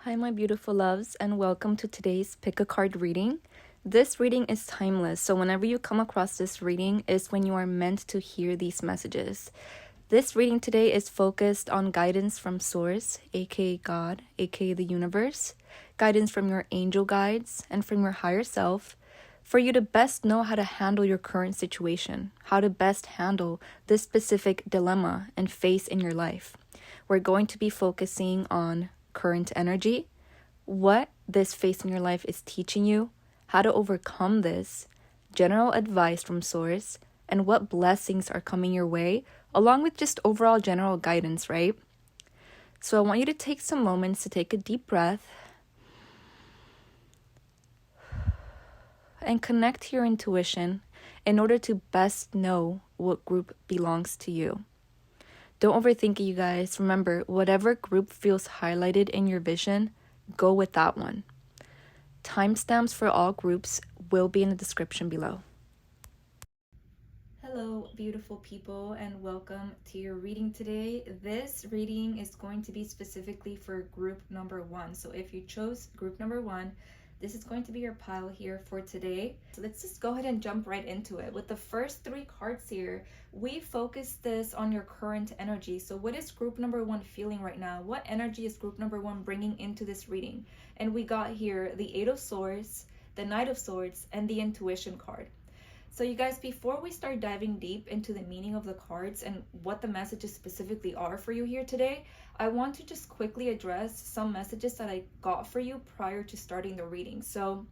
Hi, my beautiful loves, and welcome to today's Pick a Card reading. This reading is timeless, so whenever you come across this reading is when you are meant to hear these messages. This reading today is focused on guidance from Source, aka God, aka the universe, guidance from your angel guides, and from your higher self, for you to best know how to handle your current situation, how to best handle this specific dilemma and phase in your life. We're going to be focusing on current energy, what this phase in your life is teaching you, how to overcome this, general advice from Source, and what blessings are coming your way, along with just overall general guidance, right? So I want you to take some moments to take a deep breath and connect to your intuition in order to best know what group belongs to you. Don't overthink it, you guys. Remember, whatever group feels highlighted in your vision, go with that one. Timestamps for all groups will be in the description below. Hello, beautiful people, and welcome to your reading today. This reading is going to be specifically for group number 1. So if you chose group number 1, this is going to be your pile here for today. So let's just go ahead and jump right into it. With the first 3 cards here, we focus this on your current energy. So what is group number 1 feeling right now? What energy is group number 1 bringing into this reading? And we got here the 8 of Swords, the Knight of Swords, and the Intuition card. So you guys, before we start diving deep into the meaning of the cards and what the messages specifically are for you here today, I want to just quickly address some messages that I got for you prior to starting the reading. So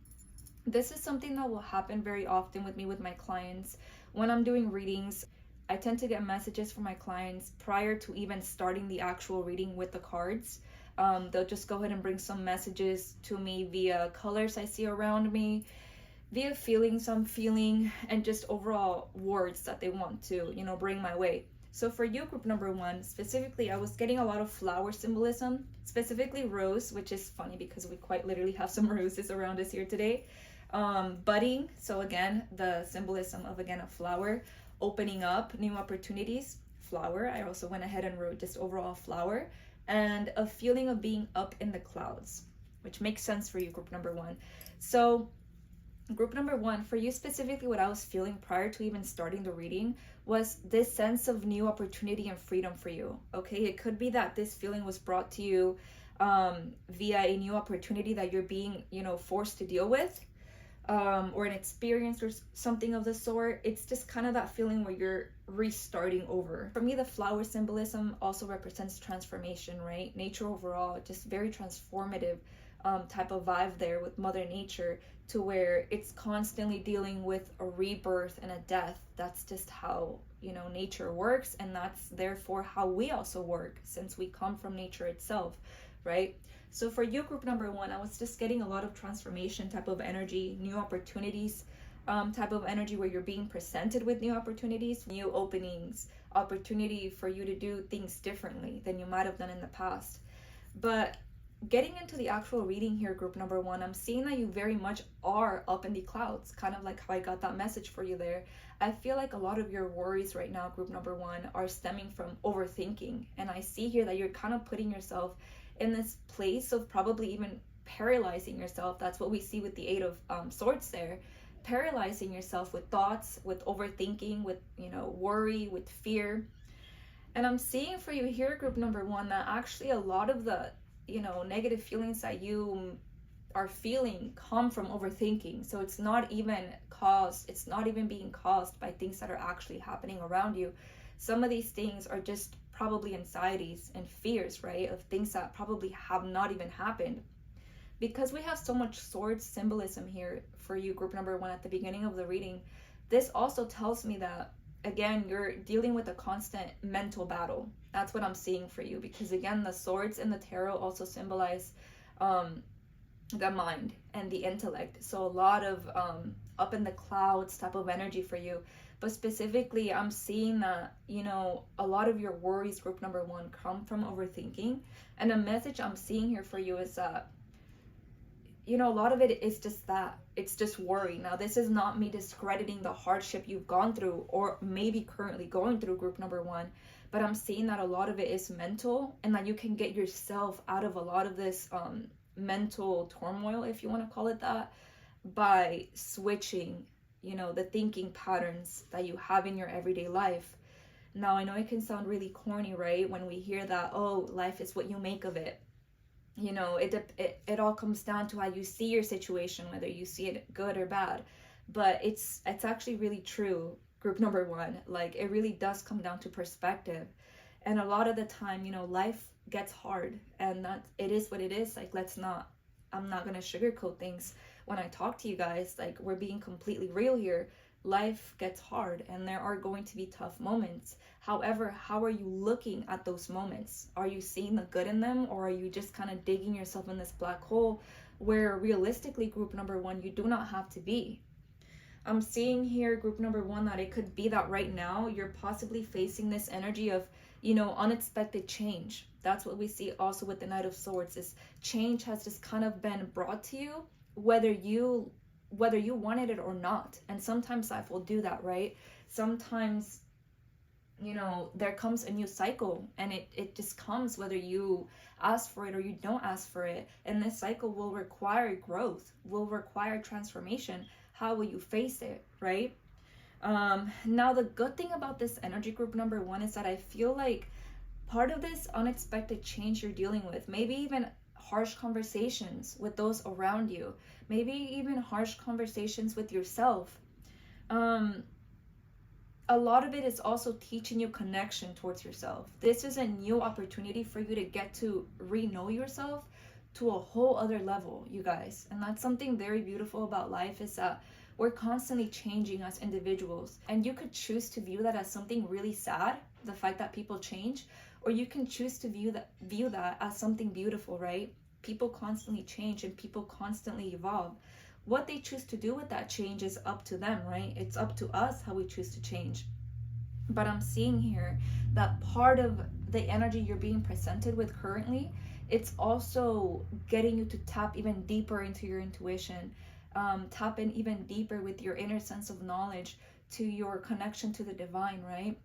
this is something that will happen very often with me with my clients. When I'm doing readings, I tend to get messages from my clients prior to even starting the actual reading with the cards. They'll just go ahead and bring some messages to me via colors I see around me, via feelings I'm feeling, and just overall words that they want to, bring my way. So for you, group number 1, specifically, I was getting a lot of flower symbolism, specifically rose, which is funny because we quite literally have some roses around us here today. Budding, so again, the symbolism of, again, a flower, opening up, new opportunities, flower. I also went ahead and wrote just overall flower, and a feeling of being up in the clouds, which makes sense for you, group number 1. So group number 1, for you specifically, what I was feeling prior to even starting the reading was this sense of new opportunity and freedom for you. Okay, it could be that this feeling was brought to you via a new opportunity that you're being, forced to deal with, or an experience or something of the sort. It's just kind of that feeling where you're restarting over. For me, the flower symbolism also represents transformation, right? Nature overall, just very transformative type of vibe there with Mother Nature, to where it's constantly dealing with a rebirth and a death. That's just how, nature works, and that's therefore how we also work, since we come from nature itself, right? So for you, group number 1, I was just getting a lot of transformation type of energy, new opportunities type of energy, where you're being presented with new opportunities, new openings, opportunity for you to do things differently than you might have done in the past. But getting into the actual reading here, group number 1, I'm seeing that you very much are up in the clouds, kind of like how I got that message for you there. I feel like a lot of your worries right now, group number 1, are stemming from overthinking. And I see here that you're kind of putting yourself in this place of probably even paralyzing yourself. That's what we see with the 8 of Swords there. Paralyzing yourself with thoughts, with overthinking, with, worry, with fear. And I'm seeing for you here, group number 1, that actually a lot of the negative feelings that you are feeling come from overthinking. So it's not even being caused by things that are actually happening around you. Some of these things are just probably anxieties and fears, right, of things that probably have not even happened. Because we have so much sword symbolism here for you, group number 1, at the beginning of the reading, this also tells me that, again, you're dealing with a constant mental battle. That's what I'm seeing for you, because again, the swords in the tarot also symbolize the mind and the intellect. So a lot of up in the clouds type of energy for you. But specifically, I'm seeing that, a lot of your worries, group number 1, come from overthinking. And the message I'm seeing here for you is that, a lot of it is just that. It's just worry. Now, this is not me discrediting the hardship you've gone through or maybe currently going through, group number 1, but I'm seeing that a lot of it is mental, and that you can get yourself out of a lot of this mental turmoil, if you want to call it that, by switching, the thinking patterns that you have in your everyday life. Now, I know it can sound really corny, right? When we hear that, oh, life is what you make of it. It all comes down to how you see your situation, whether you see it good or bad. But it's actually really true, group number one. Like, it really does come down to perspective. And a lot of the time, life gets hard, and that it is what it is. Like, I'm not gonna sugarcoat things when I talk to you guys. Like, we're being completely real here. Life gets hard, and there are going to be tough moments. However, how are you looking at those moments? Are you seeing the good in them, or are you just kind of digging yourself in this black hole where realistically, group number one, you do not have to be? I'm seeing here, group number one, that it could be that right now you're possibly facing this energy of, unexpected change. That's what we see also with the Knight of Swords, is change has just kind of been brought to you, whether you wanted it or not. And sometimes life will do that, right? Sometimes, there comes a new cycle, and it just comes whether you ask for it or you don't ask for it. And this cycle will require growth, will require transformation. How will you face it, right? Now, the good thing about this energy, group number one, is that I feel like part of this unexpected change you're dealing with, maybe even harsh conversations with those around you, maybe even harsh conversations with yourself. A lot of it is also teaching you connection towards yourself. This is a new opportunity for you to get to re-know yourself to a whole other level, you guys. And that's something very beautiful about life, is that we're constantly changing as individuals. And you could choose to view that as something really sad, the fact that people change, or you can choose to view that as something beautiful, right? People constantly change and people constantly evolve. What they choose to do with that change is up to them, right? It's up to us how we choose to change. But I'm seeing here that part of the energy you're being presented with currently, it's also getting you to tap even deeper into your intuition, tap in even deeper with your inner sense of knowledge to your connection to the divine, right?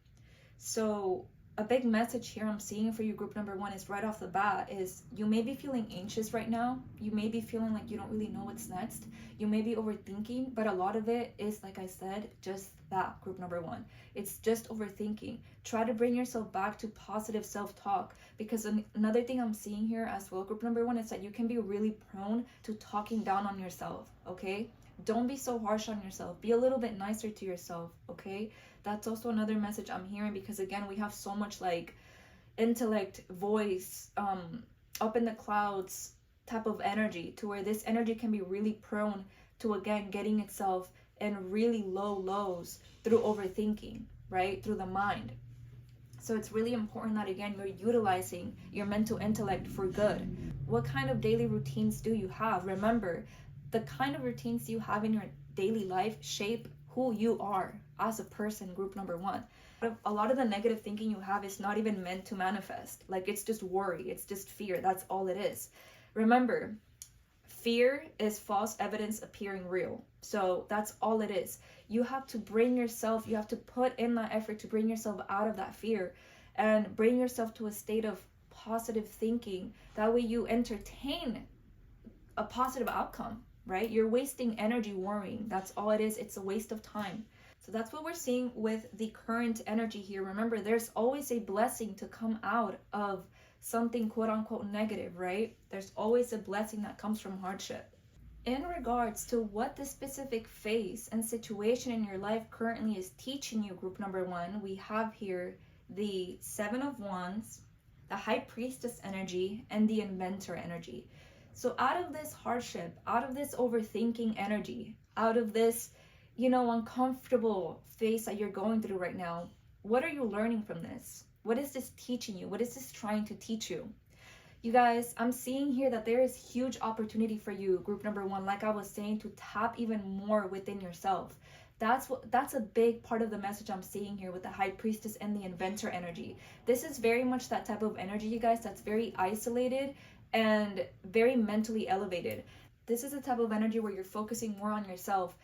So a big message here I'm seeing for you, group number one, is right off the bat is you may be feeling anxious right now. You may be feeling like you don't really know what's next. You may be overthinking, but a lot of it is, like I said, just that, group number one. It's just overthinking. Try to bring yourself back to positive self-talk, because another thing I'm seeing here as well, group number one, is that you can be really prone to talking down on yourself, okay? Don't be so harsh on yourself. Be a little bit nicer to yourself, okay? That's also another message I'm hearing, because again, we have so much like intellect, voice, up in the clouds type of energy, to where this energy can be really prone to, again, getting itself in really low lows through overthinking, right? Through the mind. So it's really important that, again, you're utilizing your mental intellect for good. What kind of daily routines do you have? Remember, the kind of routines you have in your daily life shape who you are as a person, group number one. A lot of the negative thinking you have is not even meant to manifest. Like, it's just worry, it's just fear. That's all it is. Remember, fear is false evidence appearing real. So that's all it is. You have to put in that effort to bring yourself out of that fear and bring yourself to a state of positive thinking. That way you entertain a positive outcome, right? You're wasting energy worrying. That's all it is. It's a waste of time. So that's what we're seeing with the current energy here. Remember, there's always a blessing to come out of something quote unquote negative, right? There's always a blessing that comes from hardship. In regards to what the specific phase and situation in your life currently is teaching you, group number one, we have here the Seven of Wands, the High Priestess energy, and the Inventor energy. So out of this hardship, out of this overthinking energy, out of this, uncomfortable phase that you're going through right now, what are you learning from this? What is this teaching you? What is this trying to teach you? You guys, I'm seeing here that there is huge opportunity for you, group number one, like I was saying, to tap even more within yourself. That's a big part of the message I'm seeing here with the High Priestess and the Inventor energy. This is very much that type of energy, you guys, that's very isolated and very mentally elevated. This is a type of energy where you're focusing more on yourself.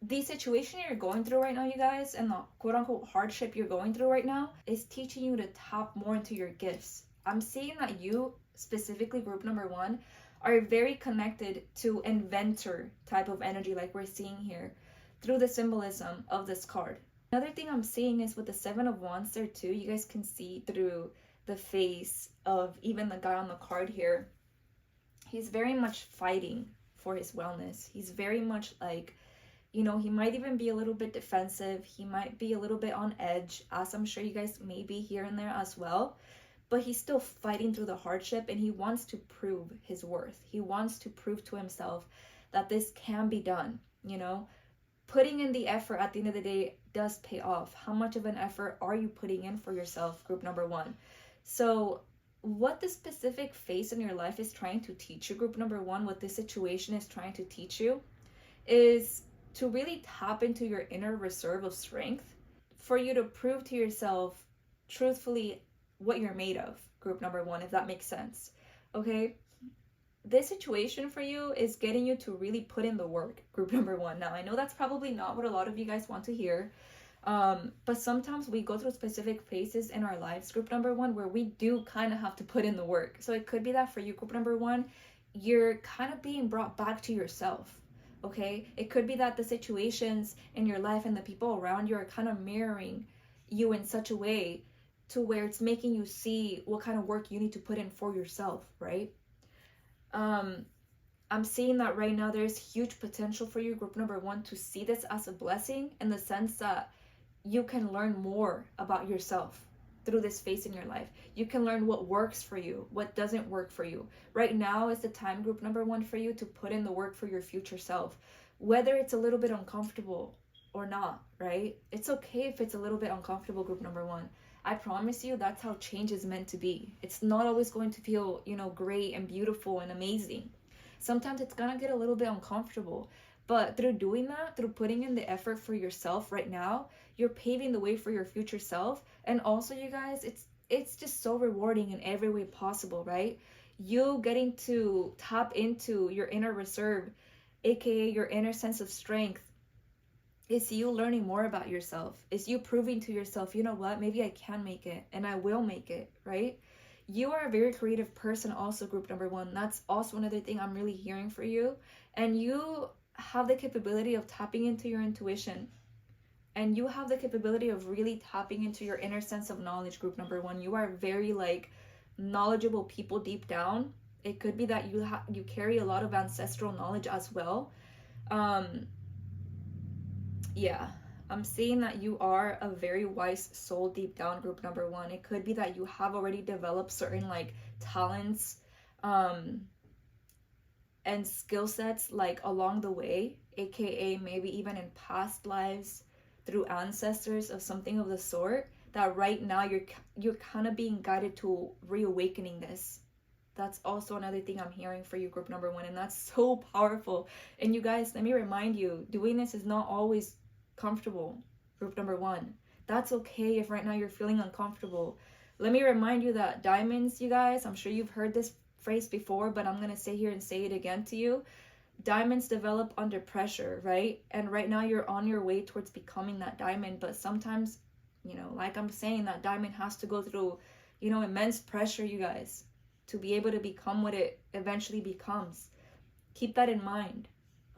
The situation you're going through right now, you guys, and the quote-unquote hardship you're going through right now is teaching you to tap more into your gifts. I'm seeing that you, specifically group number one, are very connected to inventor type of energy, like we're seeing here through the symbolism of this card. Another thing I'm seeing is with the Seven of Wands there too, you guys can see through the face of even the guy on the card here. He's very much fighting for his wellness. He's very much like, you know, he might even be a little bit defensive. He might be a little bit on edge, as I'm sure you guys may be here and there as well. But he's still fighting through the hardship, and he wants to prove his worth. He wants to prove to himself that this can be done, you know? Putting in the effort at the end of the day does pay off. How much of an effort are you putting in for yourself, group number one? So what the specific phase in your life is trying to teach you, group number one, what this situation is trying to teach you, is to really tap into your inner reserve of strength for you to prove to yourself truthfully what you're made of, group number one, if that makes sense. Okay, this situation for you is getting you to really put in the work, group number one. Now, I know that's probably not what a lot of you guys want to hear, but sometimes we go through specific phases in our lives, group number one, where we do kind of have to put in the work. So it could be that for you, group number one, you're kind of being brought back to yourself. Okay, it could be that the situations in your life and the people around you are kind of mirroring you in such a way to where it's making you see what kind of work you need to put in for yourself, right? I'm seeing that right now there's huge potential for you, group number one, to see this as a blessing, in the sense that you can learn more about yourself through this phase in your life. You can learn what works for you, what doesn't work for you. Right now is the time, group number one, for you to put in the work for your future self, whether it's a little bit uncomfortable or not, right? It's okay if it's a little bit uncomfortable, group number one. I promise you that's how change is meant to be. It's not always going to feel, you know, great and beautiful and amazing. Sometimes it's gonna get a little bit uncomfortable, but through doing that, through putting in the effort for yourself right now, you're paving the way for your future self. And also, you guys, it's just so rewarding in every way possible, right? You getting to tap into your inner reserve, aka your inner sense of strength. It's you learning more about yourself. It's you proving to yourself, you know what, maybe I can make it, and I will make it, right? You are a very creative person also, group number one. That's also another thing I'm really hearing for you. And you have the capability of tapping into your intuition. And you have the capability of really tapping into your inner sense of knowledge, group number one. You are very like knowledgeable people deep down. It could be that you carry a lot of ancestral knowledge as well. Yeah, I'm seeing that you are a very wise soul deep down, group number one. It could be that you have already developed certain like talents and skill sets like along the way, aka maybe even in past lives through ancestors of something of the sort, that right now you're kind of being guided to reawakening this. That's also another thing I'm hearing for you, group number one, and that's so powerful. And you guys, let me remind you, doing this is not always comfortable, group number one. That's okay if right now you're feeling uncomfortable. Let me remind you that diamonds, you guys, I'm sure you've heard this phrase before, but I'm gonna sit here and say it again to you. Diamonds develop under pressure, right? And right now you're on your way towards becoming that diamond, but sometimes, you know, like I'm saying, that diamond has to go through, you know, immense pressure, you guys, to be able to become what it eventually becomes. Keep that in mind,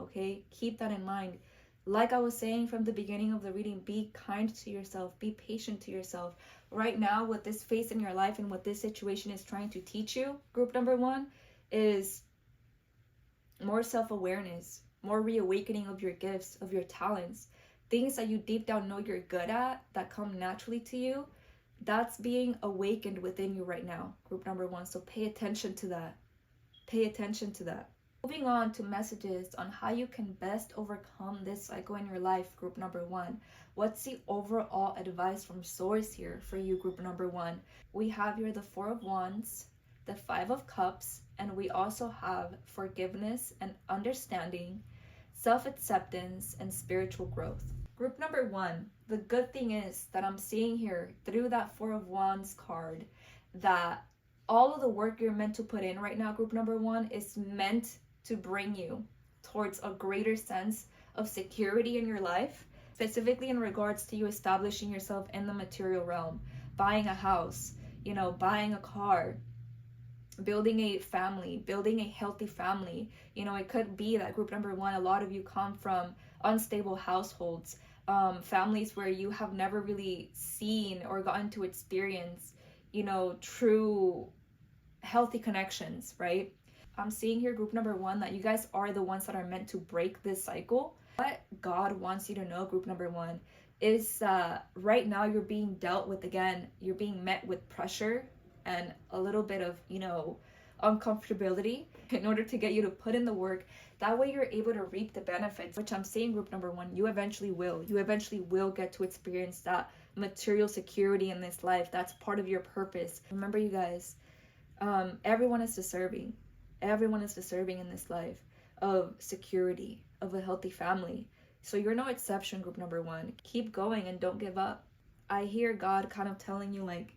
okay? Keep that in mind. Like I was saying from the beginning of the reading, be kind to yourself, be patient to yourself. Right now, what this phase in your life and what this situation is trying to teach you, group number one, is more self-awareness, more reawakening of your gifts, of your talents, things that you deep down know you're good at, that come naturally to you. That's being awakened within you right now, group number one. So pay attention to that. Pay attention to that. Moving on to messages on how you can best overcome this cycle in your life, group number one. What's the overall advice from source here for you, group number one? We have here the Four of Wands, the Five of Cups, and we also have forgiveness and understanding, self-acceptance, and spiritual growth. Group number one, the good thing is that I'm seeing here through that Four of Wands card that all of the work you're meant to put in right now, group number one, is meant to bring you towards a greater sense of security in your life, specifically in regards to you establishing yourself in the material realm, buying a house, you know, buying a car, building a family, building a healthy family. You know, it could be that group number one, a lot of you come from unstable households, families where you have never really seen or gotten to experience, you know, true healthy connections, right? I'm seeing here, group number one, that you guys are the ones that are meant to break this cycle. What God wants you to know, group number one, is right now you're being dealt with, again, you're being met with pressure and a little bit of, you know, uncomfortability in order to get you to put in the work. That way you're able to reap the benefits, which I'm saying, group number one, you eventually will. You eventually will get to experience that material security in this life. That's part of your purpose. Remember, you guys, everyone is deserving. Everyone is deserving in this life of security, of a healthy family. So you're no exception, group number one. Keep going and don't give up. I hear God kind of telling you, like,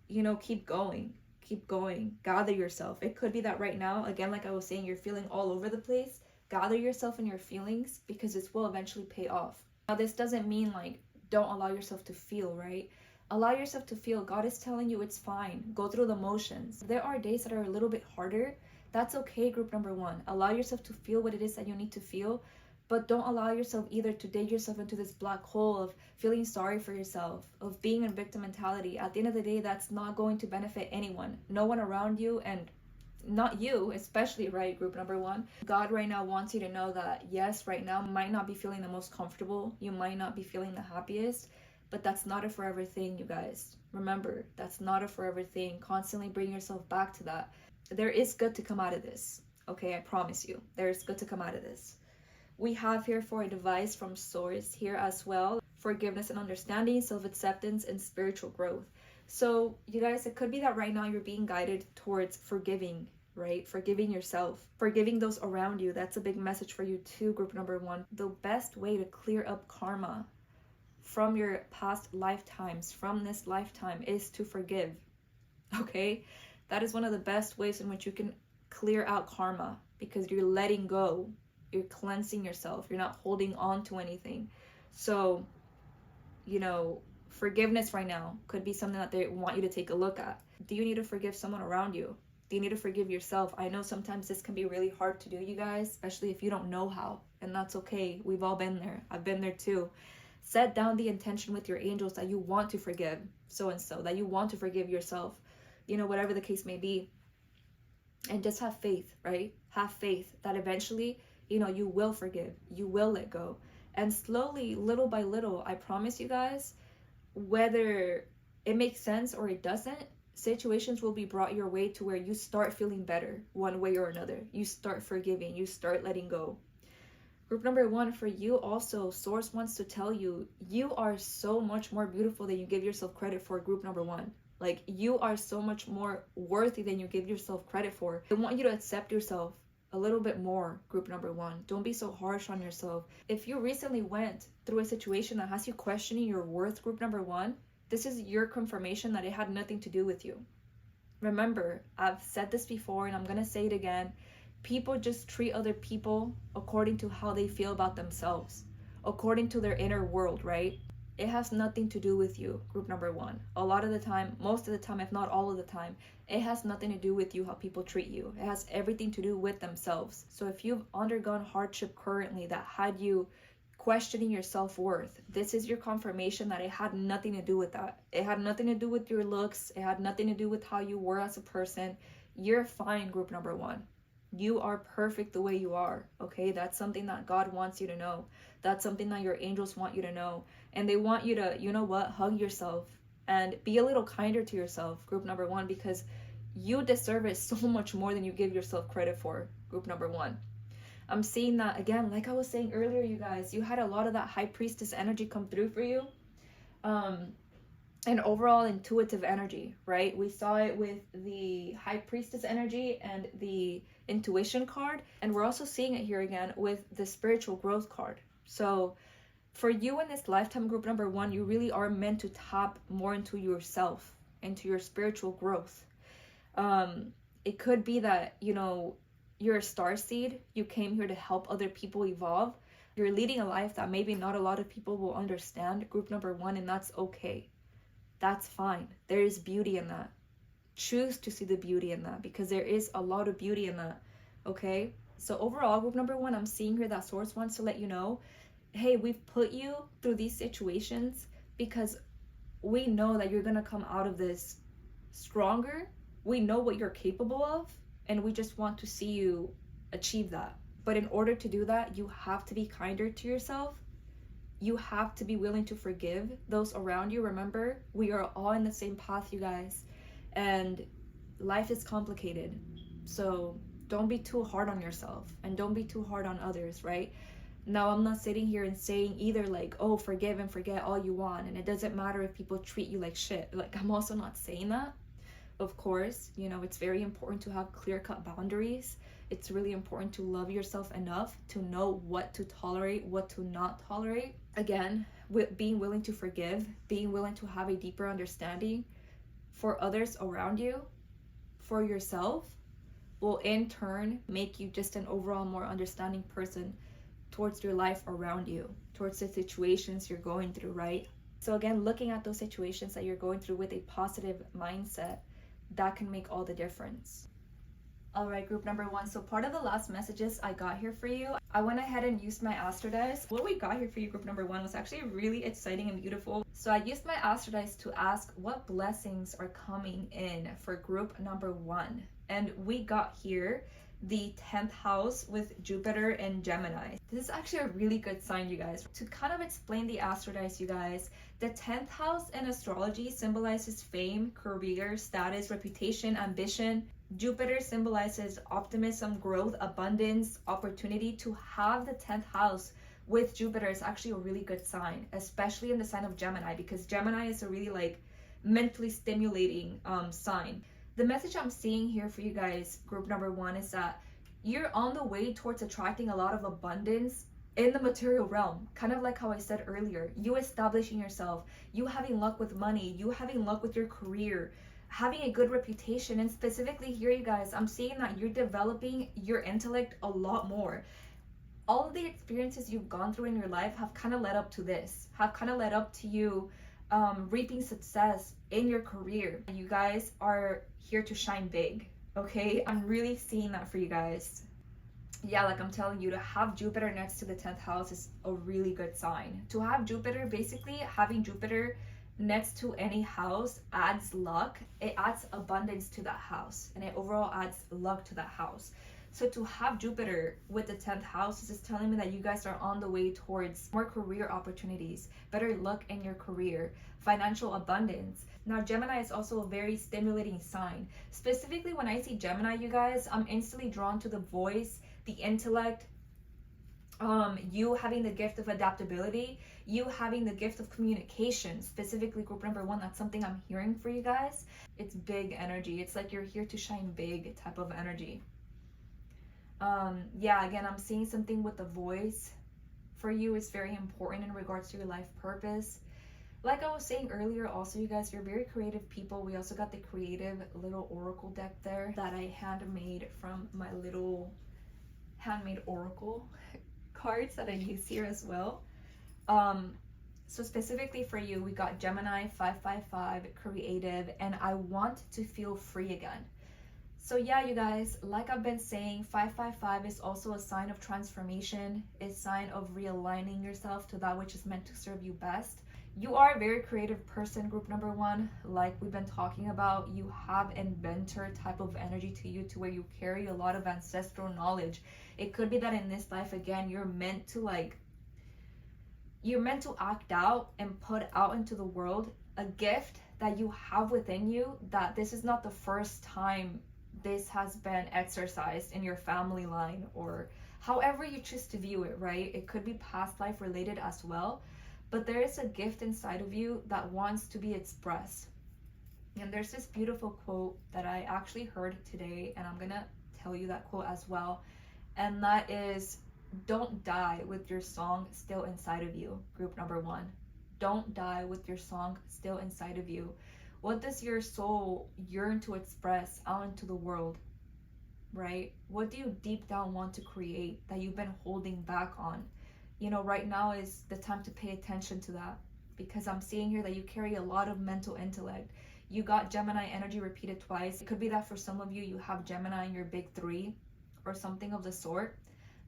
you know, keep going, gather yourself. It could be that right now, again, like I was saying, you're feeling all over the place. Gather yourself in your feelings, because this will eventually pay off. Now, this doesn't mean like don't allow yourself to feel, right? Allow yourself to feel. God is telling you it's fine. Go through the motions. There are days that are a little bit harder. That's okay, group number one. Allow yourself to feel what it is that you need to feel, but don't allow yourself either to dig yourself into this black hole of feeling sorry for yourself, of being in victim mentality. At the end of the day, that's not going to benefit anyone. No one around you, and not you especially, right, group number one? God right now wants you to know that, yes, right now might not be feeling the most comfortable. You might not be feeling the happiest, but that's not a forever thing, you guys. Remember, that's not a forever thing. Constantly bring yourself back to that. There is good to come out of this, okay? I promise you, there is good to come out of this. We have here for a device from Source here as well: forgiveness and understanding, self-acceptance, and spiritual growth. So you guys, it could be that right now you're being guided towards forgiving, right? Forgiving yourself, forgiving those around you. That's a big message for you too, group number one. The best way to clear up karma from your past lifetimes, from this lifetime, is to forgive, okay? That is one of the best ways in which you can clear out karma, because you're letting go. You're cleansing yourself. You're not holding on to anything. So, you know, forgiveness right now could be something that they want you to take a look at. Do you need to forgive someone around you? Do you need to forgive yourself? I know sometimes this can be really hard to do, you guys, especially if you don't know how. And that's okay. We've all been there. I've been there too. Set down the intention with your angels that you want to forgive so-and-so, that you want to forgive yourself, you know, whatever the case may be. And just have faith, right? Have faith that eventually, you know, you will forgive, you will let go. And slowly, little by little, I promise you guys, whether it makes sense or it doesn't, situations will be brought your way to where you start feeling better one way or another. You start forgiving, you start letting go. Group number one, for you also, Source wants to tell you, you are so much more beautiful than you give yourself credit for, group number one. Like, you are so much more worthy than you give yourself credit for. I want you to accept yourself a little bit more, group number one. Don't be so harsh on yourself. If you recently went through a situation that has you questioning your worth, group number one, this is your confirmation that it had nothing to do with you. Remember, I've said this before and I'm gonna say it again. People just treat other people according to how they feel about themselves, according to their inner world, right? It has nothing to do with you, group number one. A lot of the time, most of the time, if not all of the time, it has nothing to do with you, how people treat you. It has everything to do with themselves. So if you've undergone hardship currently that had you questioning your self-worth, this is your confirmation that it had nothing to do with that. It had nothing to do with your looks. It had nothing to do with how you were as a person. You're fine, group number one. You are perfect the way you are, okay? That's something that God wants you to know. That's something that your angels want you to know. And they want you to, you know what, hug yourself and be a little kinder to yourself, group number one, because you deserve it so much more than you give yourself credit for, group number one. I'm seeing that, again, like I was saying earlier, you guys, you had a lot of that high priestess energy come through for you. And overall intuitive energy, right? We saw it with the high priestess energy and the intuition card. And we're also seeing it here again with the spiritual growth card. So for you in this lifetime, group number one, you really are meant to tap more into yourself, into your spiritual growth. It could be that, you know, you're a star seed. You came here to help other people evolve. You're leading a life that maybe not a lot of people will understand, group number one, and that's okay. That's fine. There is beauty in that. choose to see the beauty in that, because there is a lot of beauty in that. Okay, so overall, group number one, I'm seeing here that source wants to let you know, hey, we've put you through these situations because we know that you're gonna come out of this stronger. We know what you're capable of, and we just want to see you achieve that. But in order to do that, you have to be kinder to yourself. You have to be willing to forgive those around you. Remember, we are all in the same path, you guys, and life is complicated. So don't be too hard on yourself, and don't be too hard on others, right? Now, I'm not sitting here and saying either like, oh, forgive and forget all you want, and it doesn't matter if people treat you like shit. Like, I'm also not saying that. Of course, you know, it's very important to have clear-cut boundaries. It's really important to love yourself enough to know what to tolerate, what to not tolerate. Again, with being willing to forgive, being willing to have a deeper understanding for others around you, for yourself, will in turn make you just an overall more understanding person towards your life around you, towards the situations you're going through, right? So again, looking at those situations that you're going through with a positive mindset, that can make all the difference. All right, group number one. So part of the last messages I got here for you, I went ahead and used my Astro Dice. What we got here for you, group number one, was actually really exciting and beautiful. So I used my Astro Dice to ask what blessings are coming in for group number one. And we got here the 10th house with Jupiter and Gemini. This is actually a really good sign, you guys. To kind of explain the Astro Dice, you guys, the 10th house in astrology symbolizes fame, career, status, reputation, ambition. Jupiter symbolizes optimism, growth, abundance, opportunity. To have the 10th house with Jupiter is actually a really good sign, especially in the sign of Gemini, because Gemini is a really like mentally stimulating sign. The message I'm seeing here for you guys, group number one, is that you're on the way towards attracting a lot of abundance in the material realm. Kind of like how I said earlier, you establishing yourself, you having luck with money, you having luck with your career, having a good reputation. And specifically here, you guys, I'm seeing that you're developing your intellect a lot more. All of the experiences you've gone through in your life have kind of led up to this, have kind of led up to you reaping success in your career. You guys are here to shine big, okay? I'm really seeing that for you guys. Yeah, like I'm telling you, to have Jupiter next to the 10th house is a really good sign. To have Jupiter, basically having Jupiter next to any house adds luck. It adds abundance to that house, and it overall adds luck to that house. So to have Jupiter with the 10th house is just telling me that you guys are on the way towards more career opportunities, better luck in your career, financial abundance. Now, Gemini is also a very stimulating sign. Specifically, when I see Gemini, you guys, I'm instantly drawn to the voice, the intellect, you having the gift of adaptability, you having the gift of communication. Specifically, group number one, that's something I'm hearing for you guys. It's big energy. It's like you're here to shine big type of energy. Yeah, again, I'm seeing something with the voice for you is very important in regards to your life purpose. Like I was saying earlier, also, you guys, you're very creative people. We also got the creative little oracle deck there that I handmade from my little handmade oracle cards that I use here as well. So specifically for you, we got Gemini 555, creative, and I want to feel free again. So yeah, you guys, like I've been saying, 555 is also a sign of transformation, a sign of realigning yourself to that which is meant to serve you best. You are a very creative person, group number one. Like we've been talking about, you have inventor type of energy to you, to where you carry a lot of ancestral knowledge. It could be that in this life, again, you're meant to act out and put out into the world a gift that you have within you, that this is not the first time this has been exercised in your family line, or however you choose to view it, right? It could be past life related as well, but there is a gift inside of you that wants to be expressed. And there's this beautiful quote that I actually heard today, and I'm gonna tell you that quote as well, and that is, don't die with your song still inside of you, group number one. Don't die with your song still inside of you. What does your soul yearn to express out into the world, right? What do you deep down want to create that you've been holding back on? You know, right now is the time to pay attention to that, because I'm seeing here that you carry a lot of mental intellect. you got Gemini energy repeated twice. It could be that for some of you, you have Gemini in your big three or something of the sort.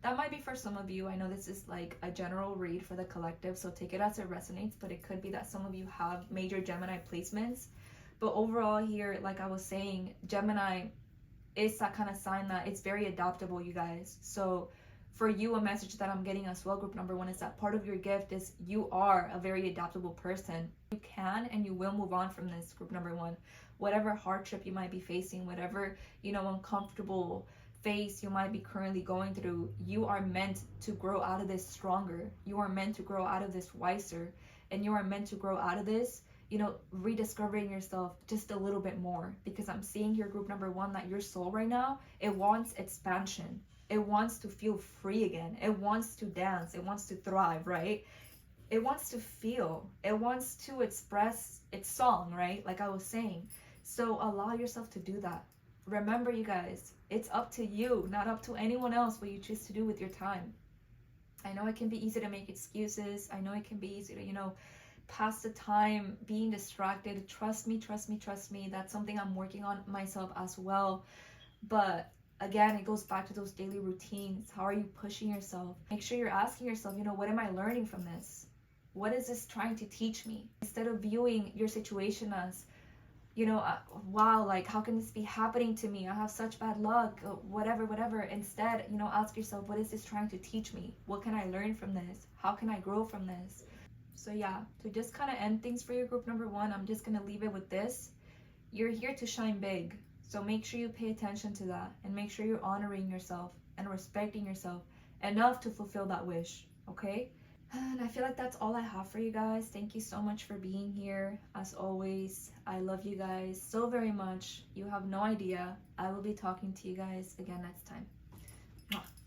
That might be for some of you. I know this is like a general read for the collective, so take it as it resonates, but it could be that some of you have major Gemini placements. But overall here, like I was saying, Gemini is that kind of sign that it's very adaptable, you guys. So for you, a message that I'm getting as well, group number one, is that part of your gift is you are a very adaptable person. You can and you will move on from this, group number one. Whatever hardship you might be facing, whatever, uncomfortable phase you might be currently going through, you are meant to grow out of this stronger. You are meant to grow out of this wiser. And you are meant to grow out of this, rediscovering yourself just a little bit more. Because I'm seeing here, group number one, that your soul right now, it wants expansion. It wants to feel free again. It wants to dance. It wants to thrive, right? It wants to feel. It wants to express its song, right? Like I was saying. So allow yourself to do that. Remember, you guys, it's up to you, not up to anyone else, what you choose to do with your time. I know it can be easy to make excuses. I know it can be easy to, pass the time being distracted. Trust me. That's something I'm working on myself as well. But again, it goes back to those daily routines. How are you pushing yourself? Make sure you're asking yourself, what am I learning from this? What is this trying to teach me? Instead of viewing your situation as, wow, like, how can this be happening to me? I have such bad luck, whatever. Instead, ask yourself, what is this trying to teach me? What can I learn from this? How can I grow from this? So yeah, to just kind of end things for your group number one, I'm just going to leave it with this. You're here to shine big. So make sure you pay attention to that, and make sure you're honoring yourself and respecting yourself enough to fulfill that wish, okay? And I feel like that's all I have for you guys. Thank you so much for being here. As always, I love you guys so very much. You have no idea. I will be talking to you guys again next time.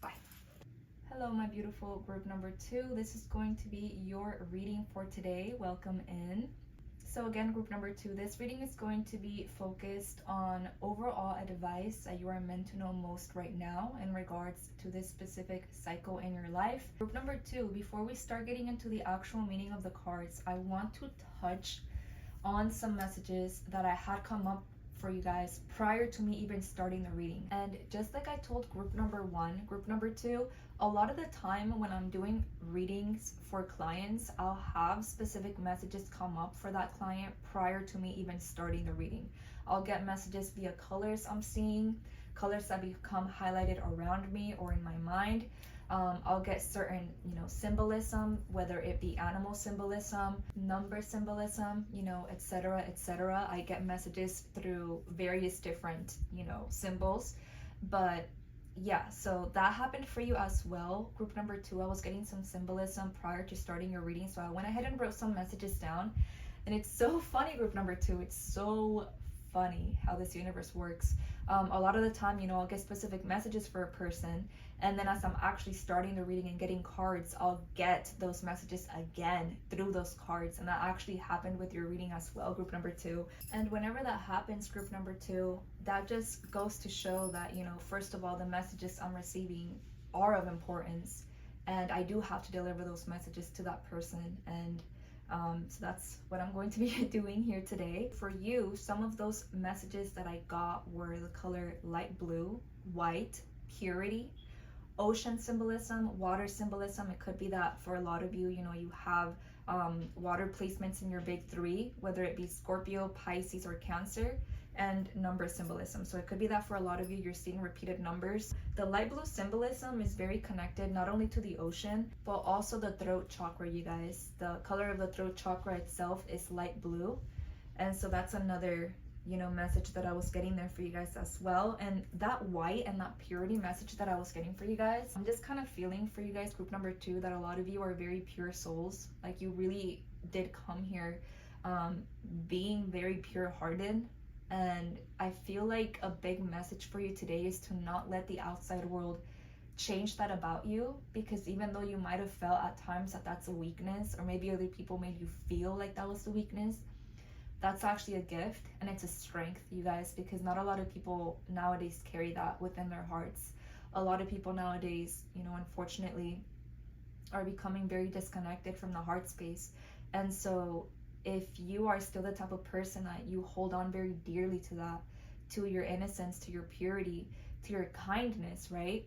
Bye. Hello, my beautiful group number two. This is going to be your reading for today. Welcome in. So again, group number two, this reading is going to be focused on overall advice that you are meant to know most right now in regards to this specific cycle in your life. Group number two, before we start getting into the actual meaning of the cards, I want to touch on some messages that I had come up for you guys prior to me even starting the reading. And just like I told group number one, group number two, a lot of the time when I'm doing readings for clients, I'll have specific messages come up for that client prior to me even starting the reading. I'll get messages via colors I'm seeing, colors that become highlighted around me or in my mind. I'll get certain, symbolism, whether it be animal symbolism, number symbolism, etc. I get messages through various different, symbols. But yeah, so that happened for you as well. Group number two, I was getting some symbolism prior to starting your reading, so I went ahead and wrote some messages down. And it's so funny, group number two, it's so funny how this universe works. A lot of the time, I'll get specific messages for a person, and then as I'm actually starting the reading and getting cards, I'll get those messages again through those cards. And that actually happened with your reading as well, group number two. And whenever that happens, group number two, that just goes to show that, first of all, the messages I'm receiving are of importance, and I do have to deliver those messages to that person. And so that's what I'm going to be doing here today. For you, some of those messages that I got were the color light blue, white, purity, ocean symbolism, water symbolism. It could be that for a lot of you, you have water placements in your big three, whether it be Scorpio, Pisces, or Cancer, and number symbolism. So it could be that for a lot of you, you're seeing repeated numbers. The light blue symbolism is very connected not only to the ocean, but also the throat chakra, you guys. The color of the throat chakra itself is light blue. And so that's another, message that I was getting there for you guys as well. And that white and that purity message that I was getting for you guys, I'm just kind of feeling for you guys, group number two, that a lot of you are very pure souls. Like, you really did come here being very pure-hearted. And I feel like a big message for you today is to not let the outside world change that about you, because even though you might have felt at times that that's a weakness, or maybe other people made you feel like that was the weakness, that's actually a gift, and it's a strength, you guys, because not a lot of people nowadays carry that within their hearts. A lot of people nowadays, unfortunately, are becoming very disconnected from the heart space. And so if you are still the type of person that you hold on very dearly to that, to your innocence, to your purity, to your kindness, right?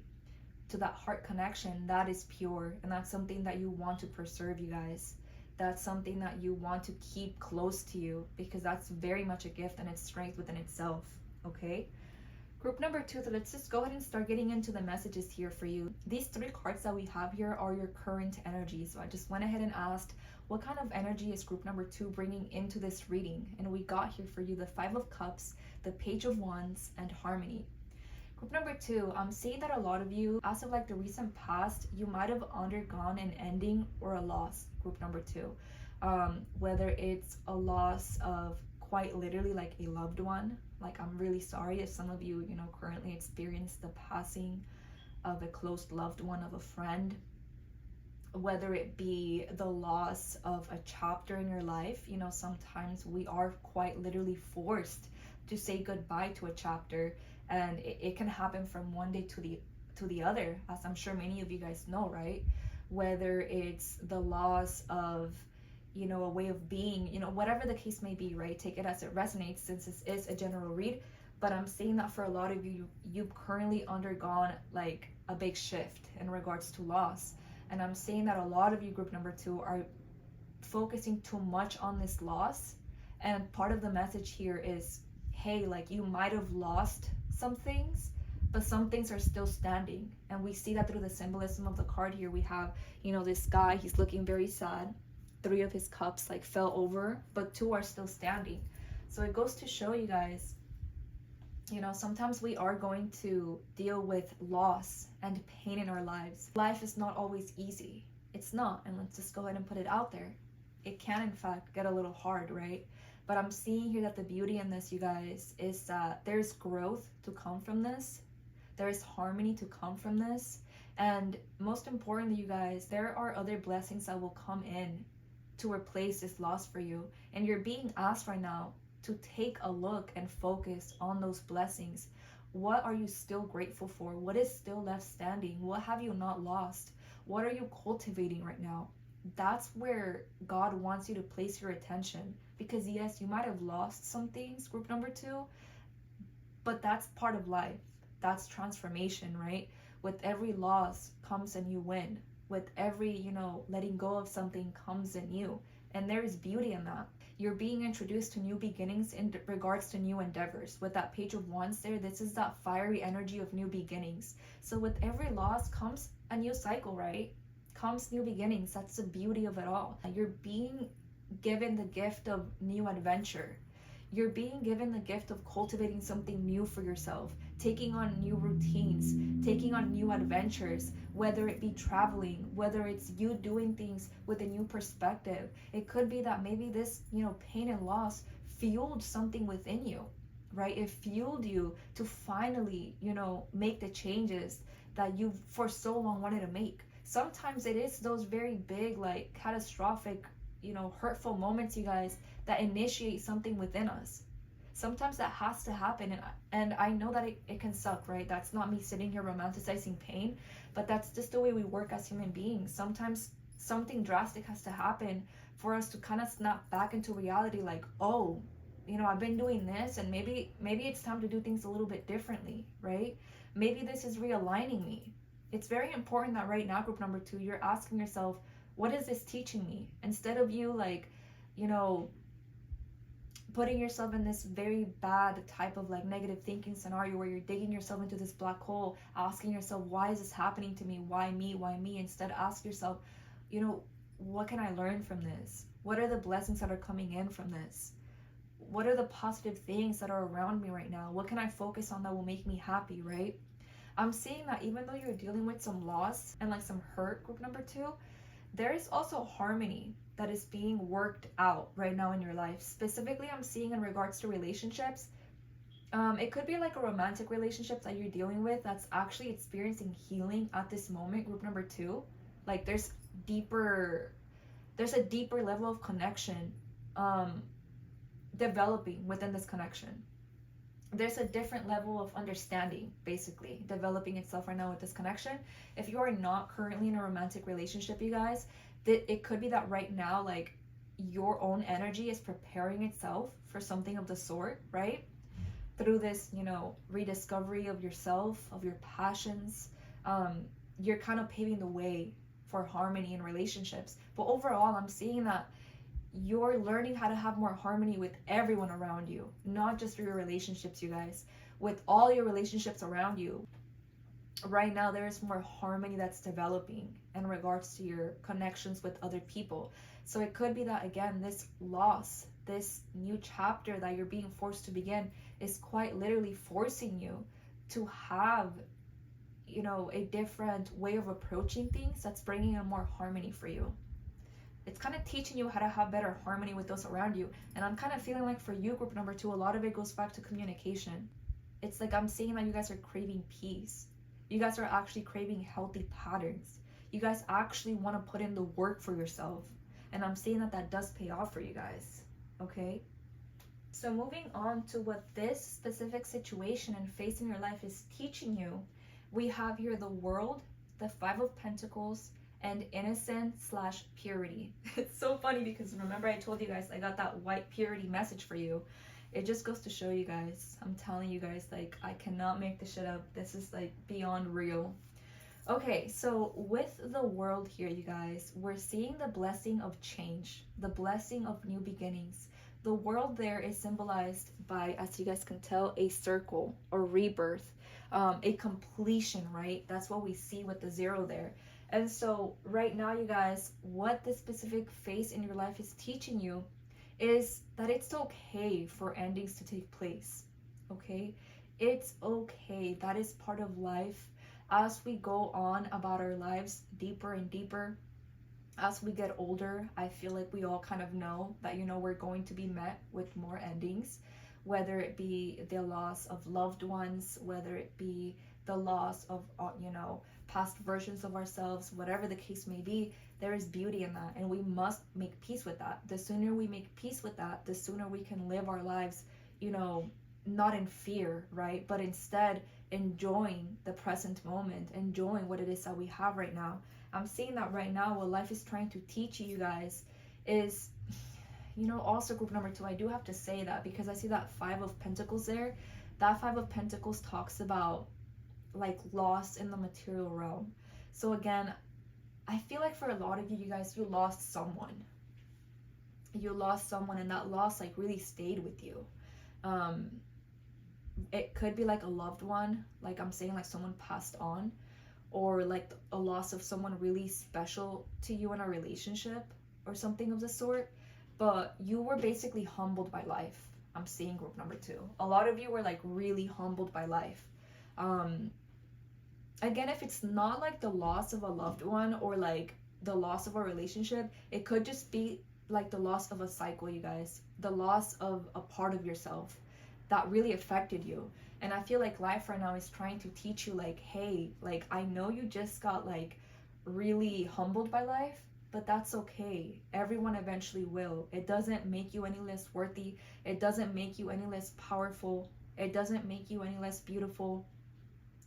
To that heart connection, that is pure, and that's something that you want to preserve, you guys. That's something that you want to keep close to you, because that's very much a gift and its strength within itself. Okay, group number 2, so let's just go ahead and start getting into the messages here for you. These 3 cards that we have here are your current energy, so I just went ahead and asked, what kind of energy is group number 2 bringing into this reading? And we got here for you the 5 of Cups, the Page of Wands, and Harmony. Group number 2, I'm seeing that a lot of you, as of like the recent past, you might have undergone an ending or a loss. Group number 2, whether it's a loss of quite literally like a loved one. Like, I'm really sorry if some of you, currently experience the passing of a close loved one, of a friend. Whether it be the loss of a chapter in your life, sometimes we are quite literally forced to say goodbye to a chapter, and it can happen from one day to the other, as I'm sure many of you guys know, right? Whether it's the loss of a way of being, whatever the case may be, right? Take it as it resonates, since this is a general read. But I'm saying that for a lot of you, you've currently undergone like a big shift in regards to loss. And I'm saying that a lot of you, group number 2, are focusing too much on this loss. And part of the message here is, hey, like, you might have lost some things, but some things are still standing. And we see that through the symbolism of the card here. We have, this guy, he's looking very sad. 3 of his cups like fell over, but 2 are still standing. So it goes to show you guys, sometimes we are going to deal with loss and pain in our lives. Life is not always easy. It's not. And let's just go ahead and put it out there. It can, in fact, get a little hard, right? But I'm seeing here that the beauty in this, you guys, is that there's growth to come from this. There's harmony to come from this. And most importantly, you guys, there are other blessings that will come in to replace this loss for you. And you're being asked right now to take a look and focus on those blessings. What are you still grateful for? What is still left standing? What have you not lost? What are you cultivating right now? That's where God wants you to place your attention. Because yes, you might have lost some things, group number 2, but that's part of life. That's transformation, right? With every loss comes a new win. With every, letting go of something comes a new. And there is beauty in that. You're being introduced to new beginnings in regards to new endeavors. With that Page of Wands there, this is that fiery energy of new beginnings. So with every loss comes a new cycle, right? Comes new beginnings. That's the beauty of it all. You're being given the gift of new adventure. You're being given the gift of cultivating something new for yourself, taking on new routines, taking on new adventures, whether it be traveling, whether it's you doing things with a new perspective. It could be that maybe this, pain and loss fueled something within you, right? It fueled you to finally, make the changes that you for so long wanted to make. Sometimes it is those very big, like, catastrophic, hurtful moments, you guys, that initiate something within us. Sometimes that has to happen, and I know that it can suck, right? That's not me sitting here romanticizing pain, but that's just the way we work as human beings. Sometimes something drastic has to happen for us to kind of snap back into reality, like, oh, I've been doing this, and maybe it's time to do things a little bit differently, right? Maybe this is realigning me. It's very important that right now, group number 2, you're asking yourself, what is this teaching me? Instead of you, like, putting yourself in this very bad type of like negative thinking scenario where you're digging yourself into this black hole, asking yourself, why is this happening to me? Why me? Why me? Instead, ask yourself, what can I learn from this? What are the blessings that are coming in from this? What are the positive things that are around me right now? What can I focus on that will make me happy, right? I'm seeing that even though you're dealing with some loss and like some hurt, group number 2, there is also harmony that is being worked out right now in your life. Specifically, I'm seeing in regards to relationships. It could be like a romantic relationship that you're dealing with that's actually experiencing healing at this moment, group number 2. Like there's a deeper level of connection developing within this connection. There's a different level of understanding basically developing itself right now with this connection. If you are not currently in a romantic relationship, you guys, it could be that right now, like, your own energy is preparing itself for something of the sort, right? Through this, rediscovery of yourself, of your passions. You're kind of paving the way for harmony in relationships. But overall, I'm seeing that you're learning how to have more harmony with everyone around you, not just through your relationships, you guys. With all your relationships around you, right now there is more harmony that's developing in regards to your connections with other people. So it could be that, again, this loss, this new chapter that you're being forced to begin, is quite literally forcing you to have, a different way of approaching things that's bringing in more harmony for you. It's kind of teaching you how to have better harmony with those around you. And I'm kind of feeling like for you, group number 2, a lot of it goes back to communication. It's like I'm seeing that you guys are craving peace. You guys are actually craving healthy patterns. You guys actually want to put in the work for yourself. And I'm seeing that that does pay off for you guys. Okay? So moving on to what this specific situation and phase in your life is teaching you, we have here the World, the Five of Pentacles, and innocent/purity. It's so funny because remember I told you guys I got that white purity message for you. It just goes to show you guys, I'm telling you guys, like, I cannot make this shit up. This is like beyond real. Okay, so with the World here, you guys, we're seeing the blessing of change, the blessing of new beginnings. The World there is symbolized by, as you guys can tell, a circle or rebirth, a completion, right? That's what we see with the 0 there. And so right now, you guys, what this specific phase in your life is teaching you is that it's okay for endings to take place. Okay? It's okay. That is part of life. As we go on about our lives deeper and deeper, as we get older, I feel like we all kind of know that, we're going to be met with more endings, whether it be the loss of loved ones, whether it be the loss of, past versions of ourselves, whatever the case may be. There is beauty in that, and we must make peace with that. The sooner we make peace with that, the sooner we can live our lives, not in fear, right? But instead enjoying the present moment, enjoying what it is that we have right now. I'm seeing that right now what life is trying to teach you guys is, also group number 2, I do have to say that because I see that 5 of Pentacles there. That 5 of Pentacles talks about like loss in the material realm. So again, I feel like for a lot of you guys, you lost someone. You lost someone, and that loss like really stayed with you. It could be like a loved one, like I'm saying, like someone passed on, or like a loss of someone really special to you in a relationship or something of the sort. But you were basically humbled by life. I'm seeing group number 2. A lot of you were like really humbled by life. Again, if it's not like the loss of a loved one or like the loss of a relationship, it could just be like the loss of a cycle, you guys. The loss of a part of yourself that really affected you. And I feel like life right now is trying to teach you like, hey, like I know you just got like really humbled by life, but that's okay. Everyone eventually will. It doesn't make you any less worthy. It doesn't make you any less powerful. It doesn't make you any less beautiful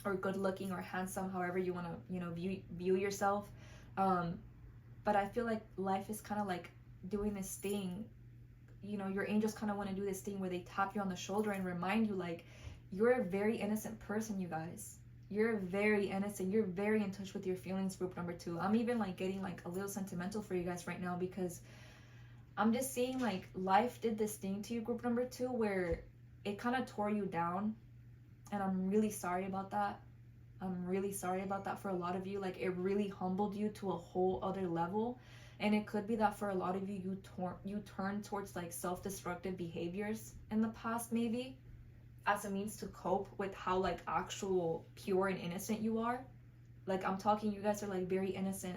or good looking or handsome, however you want to, view yourself. But I feel like life is kind of like doing this thing, your angels kind of want to do this thing where they tap you on the shoulder and remind you like, you're a very innocent person, you guys. You're very innocent. You're very in touch with your feelings, group number 2. I'm even like getting like a little sentimental for you guys right now because I'm just seeing like life did this thing to you, group number 2, where it kind of tore you down. And I'm really sorry about that. I'm really sorry about that for a lot of you. Like it really humbled you to a whole other level. And it could be that for a lot of you, you turn towards like self-destructive behaviors in the past, maybe as a means to cope with how like actual pure and innocent you are. Like I'm talking, you guys are like very innocent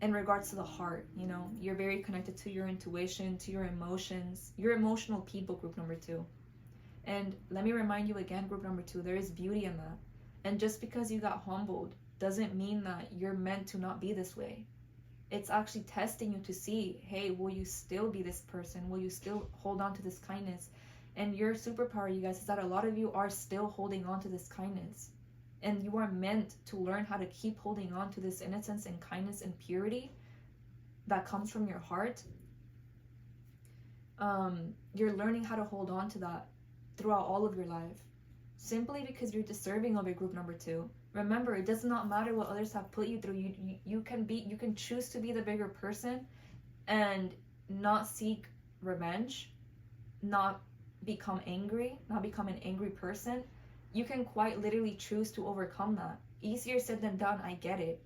in regards to the heart. You're very connected to your intuition, to your emotions. You're emotional people, group number 2. And let me remind you again, group number 2, there is beauty in that. And just because you got humbled doesn't mean that you're meant to not be this way. It's actually testing you to see, hey, will you still be this person? Will you still hold on to this kindness? And your superpower, you guys, is that a lot of you are still holding on to this kindness. And you are meant to learn how to keep holding on to this innocence and kindness and purity that comes from your heart. you're learning how to hold on to that throughout all of your life, simply because you're deserving of your group number 2. Remember, it does not matter what others have put you through. You can choose to be the bigger person and not seek revenge, not become angry, not become an angry person. You can quite literally choose to overcome that. Easier said than done, I get it,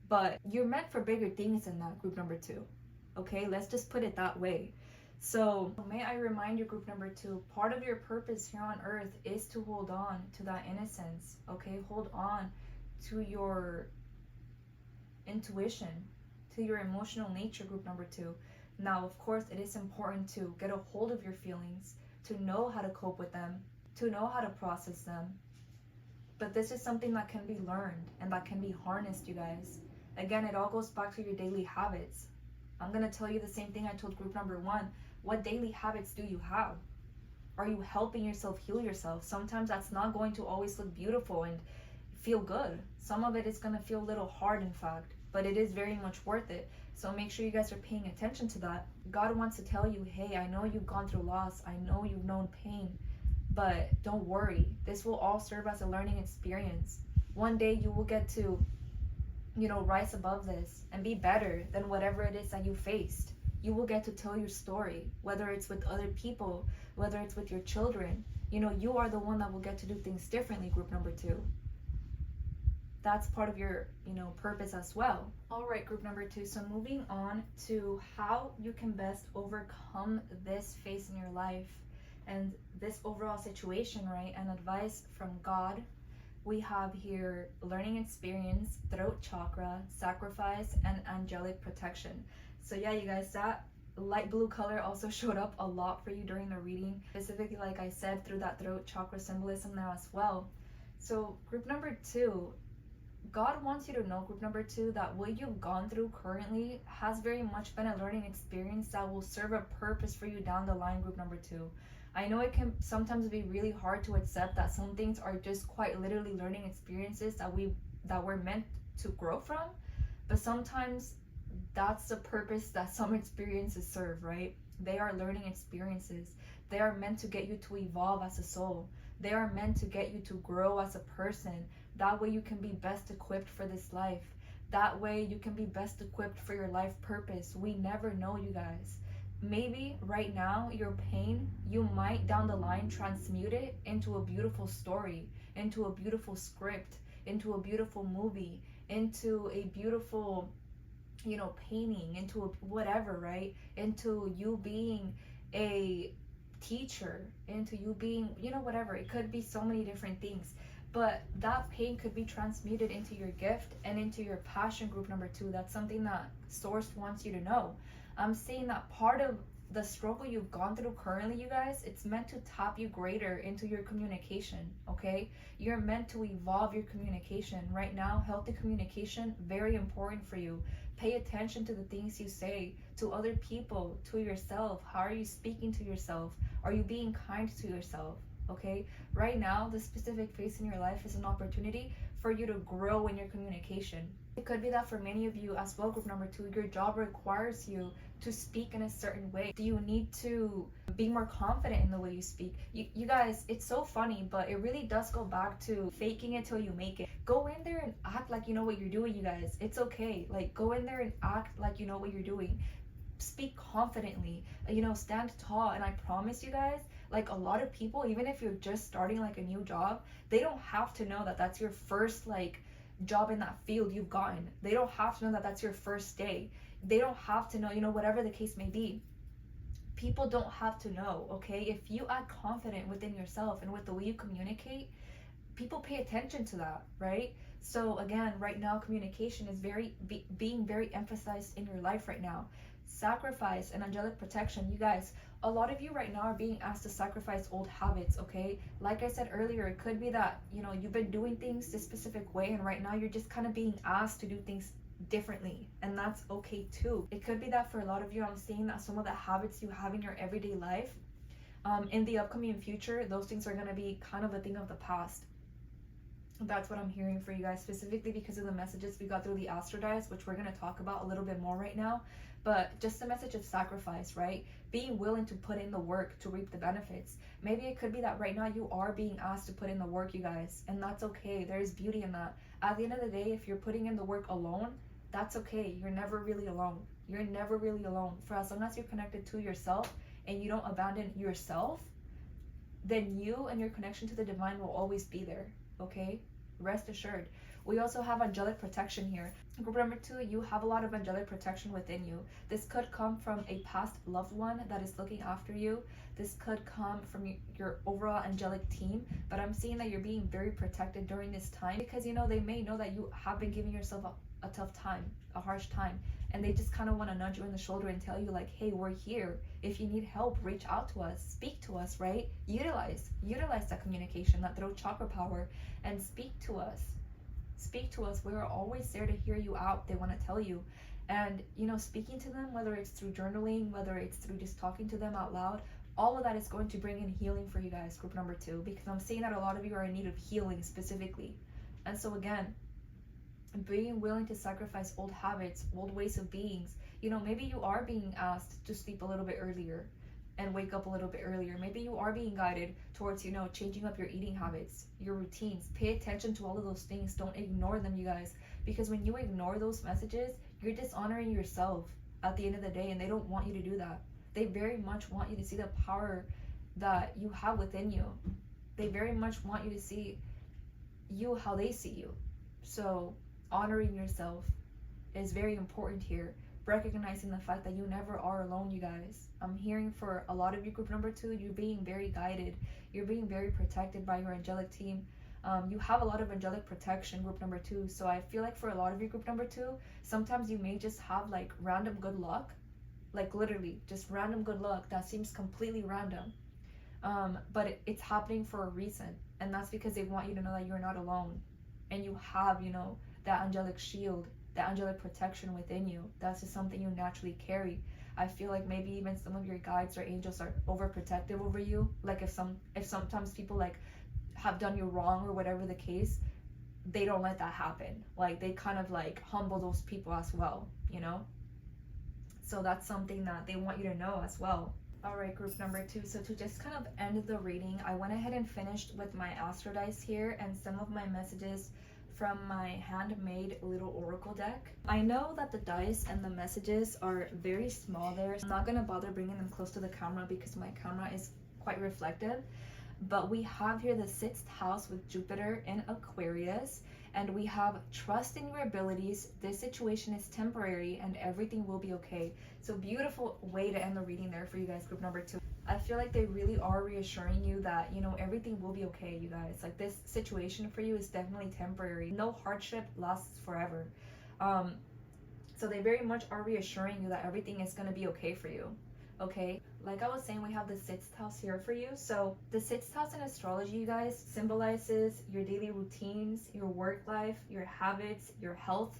but you're meant for bigger things than that, group number 2. Okay, let's just put it that way. So may I remind you, group number 2, part of your purpose here on earth is to hold on to that innocence. Okay, hold on to your intuition, to your emotional nature, group number 2. Now, of course, it is important to get a hold of your feelings, to know how to cope with them, to know how to process them. But this is something that can be learned and that can be harnessed, you guys. Again, it all goes back to your daily habits. I'm going to tell you the same thing I told group number 1. What daily habits do you have? Are you helping yourself heal yourself? Sometimes that's not going to always look beautiful and feel good. Some of it is going to feel a little hard, in fact, but it is very much worth it. So make sure you guys are paying attention to that. God wants to tell you, hey, I know you've gone through loss. I know you've known pain, but don't worry. This will all serve as a learning experience. One day you will get to, rise above this and be better than whatever it is that you faced. You will get to tell your story, whether it's with other people, whether it's with your children. You are the one that will get to do things differently, group number 2. That's part of your, purpose as well. All right, group number 2. So moving on to how you can best overcome this phase in your life and this overall situation, right? And advice from God. We have here learning experience, throat chakra, sacrifice, and angelic protection. So yeah, you guys, that light blue color also showed up a lot for you during the reading, specifically, like I said, through that throat chakra symbolism now as well. So group number 2, God wants you to know, group number 2, that what you've gone through currently has very much been a learning experience that will serve a purpose for you down the line, group number 2. I know it can sometimes be really hard to accept that some things are just quite literally learning experiences that we're meant to grow from, but sometimes that's the purpose that some experiences serve, right? They are learning experiences. They are meant to get you to evolve as a soul. They are meant to get you to grow as a person. That way you can be best equipped for this life. That way you can be best equipped for your life purpose. We never know, you guys. Maybe right now your pain, you might down the line transmute it into a beautiful story, into a beautiful script, into a beautiful movie, into a beautiful, painting, into a whatever, right? Into you being a teacher, into you being, whatever. It could be so many different things. But that pain could be transmuted into your gift and into your passion, group number 2. That's something that Source wants you to know. I'm saying that part of the struggle you've gone through currently, you guys, it's meant to tap you greater into your communication, okay? You're meant to evolve your communication. Right now, healthy communication, very important for you. Pay attention to the things you say to other people, to yourself. How are you speaking to yourself? Are you being kind to yourself? Okay, right now, the specific phase in your life is an opportunity for you to grow in your communication. It could be that for many of you as well, group number 2, your job requires you to speak in a certain way. Do you need to be more confident in the way you speak? You guys, it's so funny, but it really does go back to faking it till you make it. Go in there and act like you know what you're doing, you guys. It's okay. Like, go in there and act like you know what you're doing. Speak confidently, stand tall. And I promise you guys, like, a lot of people, even if you're just starting like a new job, they don't have to know that that's your first like job in that field you've gotten. They don't have to know that that's your first day. They don't have to know, whatever the case may be. People don't have to know, okay? If you act confident within yourself and with the way you communicate, people pay attention to that, right? So again, right now, communication is being very emphasized in your life right now. Sacrifice and angelic protection. You guys, a lot of you right now are being asked to sacrifice old habits, okay? Like I said earlier, it could be that, you've been doing things this specific way, and right now you're just kind of being asked to do things differently, and that's okay too. It could be that for a lot of you, I'm seeing that some of the habits you have in your everyday life, in the upcoming future, those things are going to be kind of a thing of the past. That's what I'm hearing for you guys, specifically because of the messages we got through the astro dice, which we're going to talk about a little bit more right now. But just the message of sacrifice, right? Being willing to put in the work to reap the benefits. Maybe it could be that right now you are being asked to put in the work, you guys, and that's okay. There's beauty in that. At the end of the day, if you're putting in the work alone, that's okay. You're never really alone. You're never really alone. For as long as you're connected to yourself and you don't abandon yourself, then you and your connection to the divine will always be there, okay? Rest assured. We also have angelic protection here. Group number 2, you have a lot of angelic protection within you. This could come from a past loved one that is looking after you. This could come from your overall angelic team, but I'm seeing that you're being very protected during this time because, you know, they may know that you have been giving yourself a tough time, a harsh time, and they just kind of want to nudge you in the shoulder and tell you like, hey, we're here. If you need help, reach out to us, speak to us, right? Utilize that communication, that throat chakra power, and speak to us. We're always there to hear you out. They want to tell you. And, you know, speaking to them, whether it's through journaling, whether it's through just talking to them out loud, all of that is going to bring in healing for you guys, group number 2, because I'm seeing that a lot of you are in need of healing specifically. And so again, being willing to sacrifice old habits, old ways of beings. You know, maybe you are being asked to sleep a little bit earlier and wake up a little bit earlier. Maybe you are being guided towards, you know, changing up your eating habits, your routines. Pay attention to all of those things. Don't ignore them, you guys, because when you ignore those messages, you're dishonoring yourself at the end of the day, and they don't want you to do that. They very much want you to see the power that you have within you. They very much want you to see you how they see you. So honoring yourself is very important here. Recognizing the fact that you never are alone, you guys. I'm hearing for a lot of you, group number 2, you're being very guided. You're being very protected by your angelic team. You have a lot of angelic protection, group number 2. So I feel like for a lot of you, group number 2, sometimes you may just have like random good luck. Like literally just random good luck that seems completely random. But it's happening for a reason. And that's because they want you to know that you're not alone. And you have, you know, that angelic shield, that angelic protection within you. That's just something you naturally carry. I feel like maybe even some of your guides or angels are overprotective over you. Like if sometimes people like have done you wrong or whatever the case, they don't let that happen. Like they kind of like humble those people as well, you know? So that's something that they want you to know as well. All right, group number 2. So to just kind of end the reading, I went ahead and finished with my astro dice here and some of my messages from my handmade little oracle deck. I know that the dice and the messages are very small there. I'm not gonna bother bringing them close to the camera because my camera is quite reflective. But we have here the 6th house with Jupiter in Aquarius, and we have trust in your abilities. This situation is temporary and everything will be okay. So beautiful way to end the reading there for you guys, group number 2. I feel like they really are reassuring you that, you know, everything will be okay, you guys. Like this situation for you is definitely temporary. No hardship lasts forever. So they very much are reassuring you that everything is going to be okay for you. Okay, like I was saying, we have the 6th house here for you. So the 6th house in astrology, you guys, symbolizes your daily routines, your work life, your habits, your health.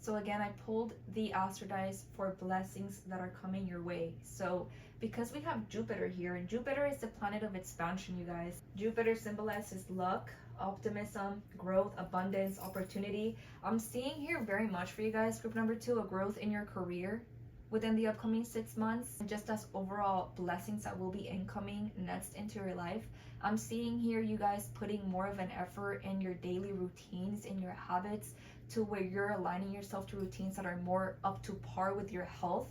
So again, I pulled the astro dice for blessings that are coming your way. So because we have Jupiter here, and Jupiter is the planet of expansion, you guys. Jupiter symbolizes luck, optimism, growth, abundance, opportunity. I'm seeing here very much for you guys, group number 2, a growth in your career within the upcoming 6 months, and just as overall blessings that will be incoming next into your life. I'm seeing here you guys putting more of an effort in your daily routines, in your habits, to where you're aligning yourself to routines that are more up to par with your health,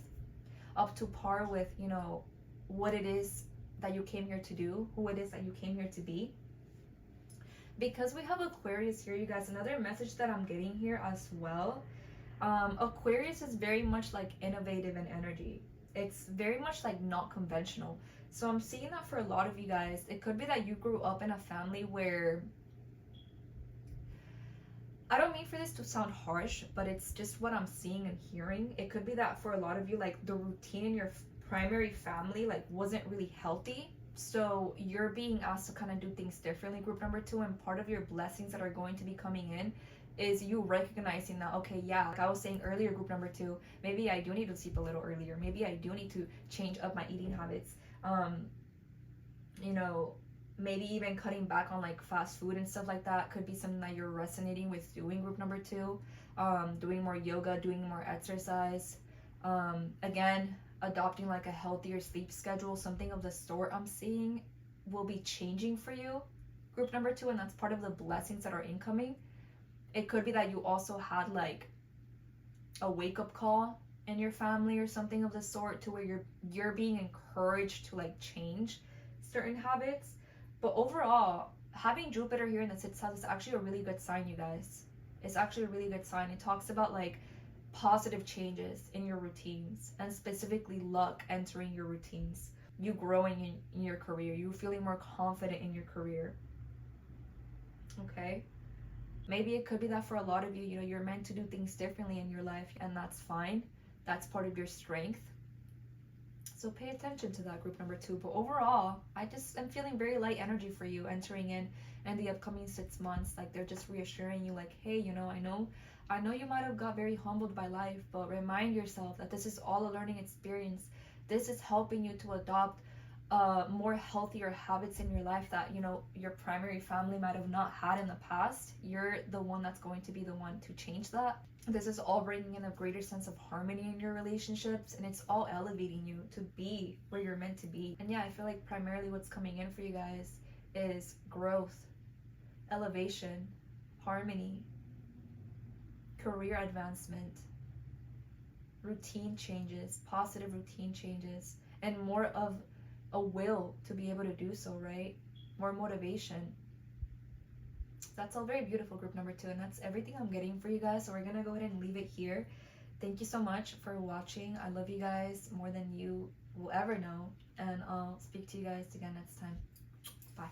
up to par with, you know, what it is that you came here to do, who it is that you came here to be. Because we have Aquarius here, you guys, another message that I'm getting here as well. Aquarius is very much like innovative in energy. It's very much like not conventional. So I'm seeing that for a lot of you guys. It could be that you grew up in a family where, I don't mean for this to sound harsh, but it's just what I'm seeing and hearing. It could be that for a lot of you, like the routine in your primary family like wasn't really healthy. So you're being asked to kind of do things differently, group number 2, and part of your blessings that are going to be coming in is you recognizing that, okay, yeah, like I was saying earlier, group number 2, maybe I do need to sleep a little earlier. Maybe I do need to change up my eating habits. You know, maybe even cutting back on like fast food and stuff like that could be something that you're resonating with doing. Group number 2, doing more yoga, doing more exercise, again, adopting like a healthier sleep schedule, something of the sort I'm seeing will be changing for you, group number 2, and that's part of the blessings that are incoming. It could be that you also had like a wake-up call in your family or something of the sort, to where you're being encouraged to like change certain habits. But overall, having Jupiter here in the 6th house is actually a really good sign, you guys. It's actually a really good sign. It talks about like positive changes in your routines, and specifically luck entering your routines, you growing in your career, you feeling more confident in your career. Okay, maybe it could be that for a lot of you, you know, you're meant to do things differently in your life, and that's fine. That's part of your strength. So pay attention to that, group number 2. But overall, I just am feeling very light energy for you entering in the upcoming 6 months. Like, they're just reassuring you, like, hey, you know, I know you might have got very humbled by life, but remind yourself that this is all a learning experience. This is helping you to adopt more healthier habits in your life that, you know, your primary family might have not had in the past. You're the one that's going to be the one to change that. This is all bringing in a greater sense of harmony in your relationships, and it's all elevating you to be where you're meant to be. And yeah, I feel like primarily what's coming in for you guys is growth, elevation, harmony, career advancement, routine changes, positive routine changes, and more of a will to be able to do so, right? More motivation. That's all very beautiful, group number 2, and that's everything I'm getting for you guys. So we're gonna go ahead and leave it here. Thank you so much for watching. I love you guys more than you will ever know, and I'll speak to you guys again next time. Bye.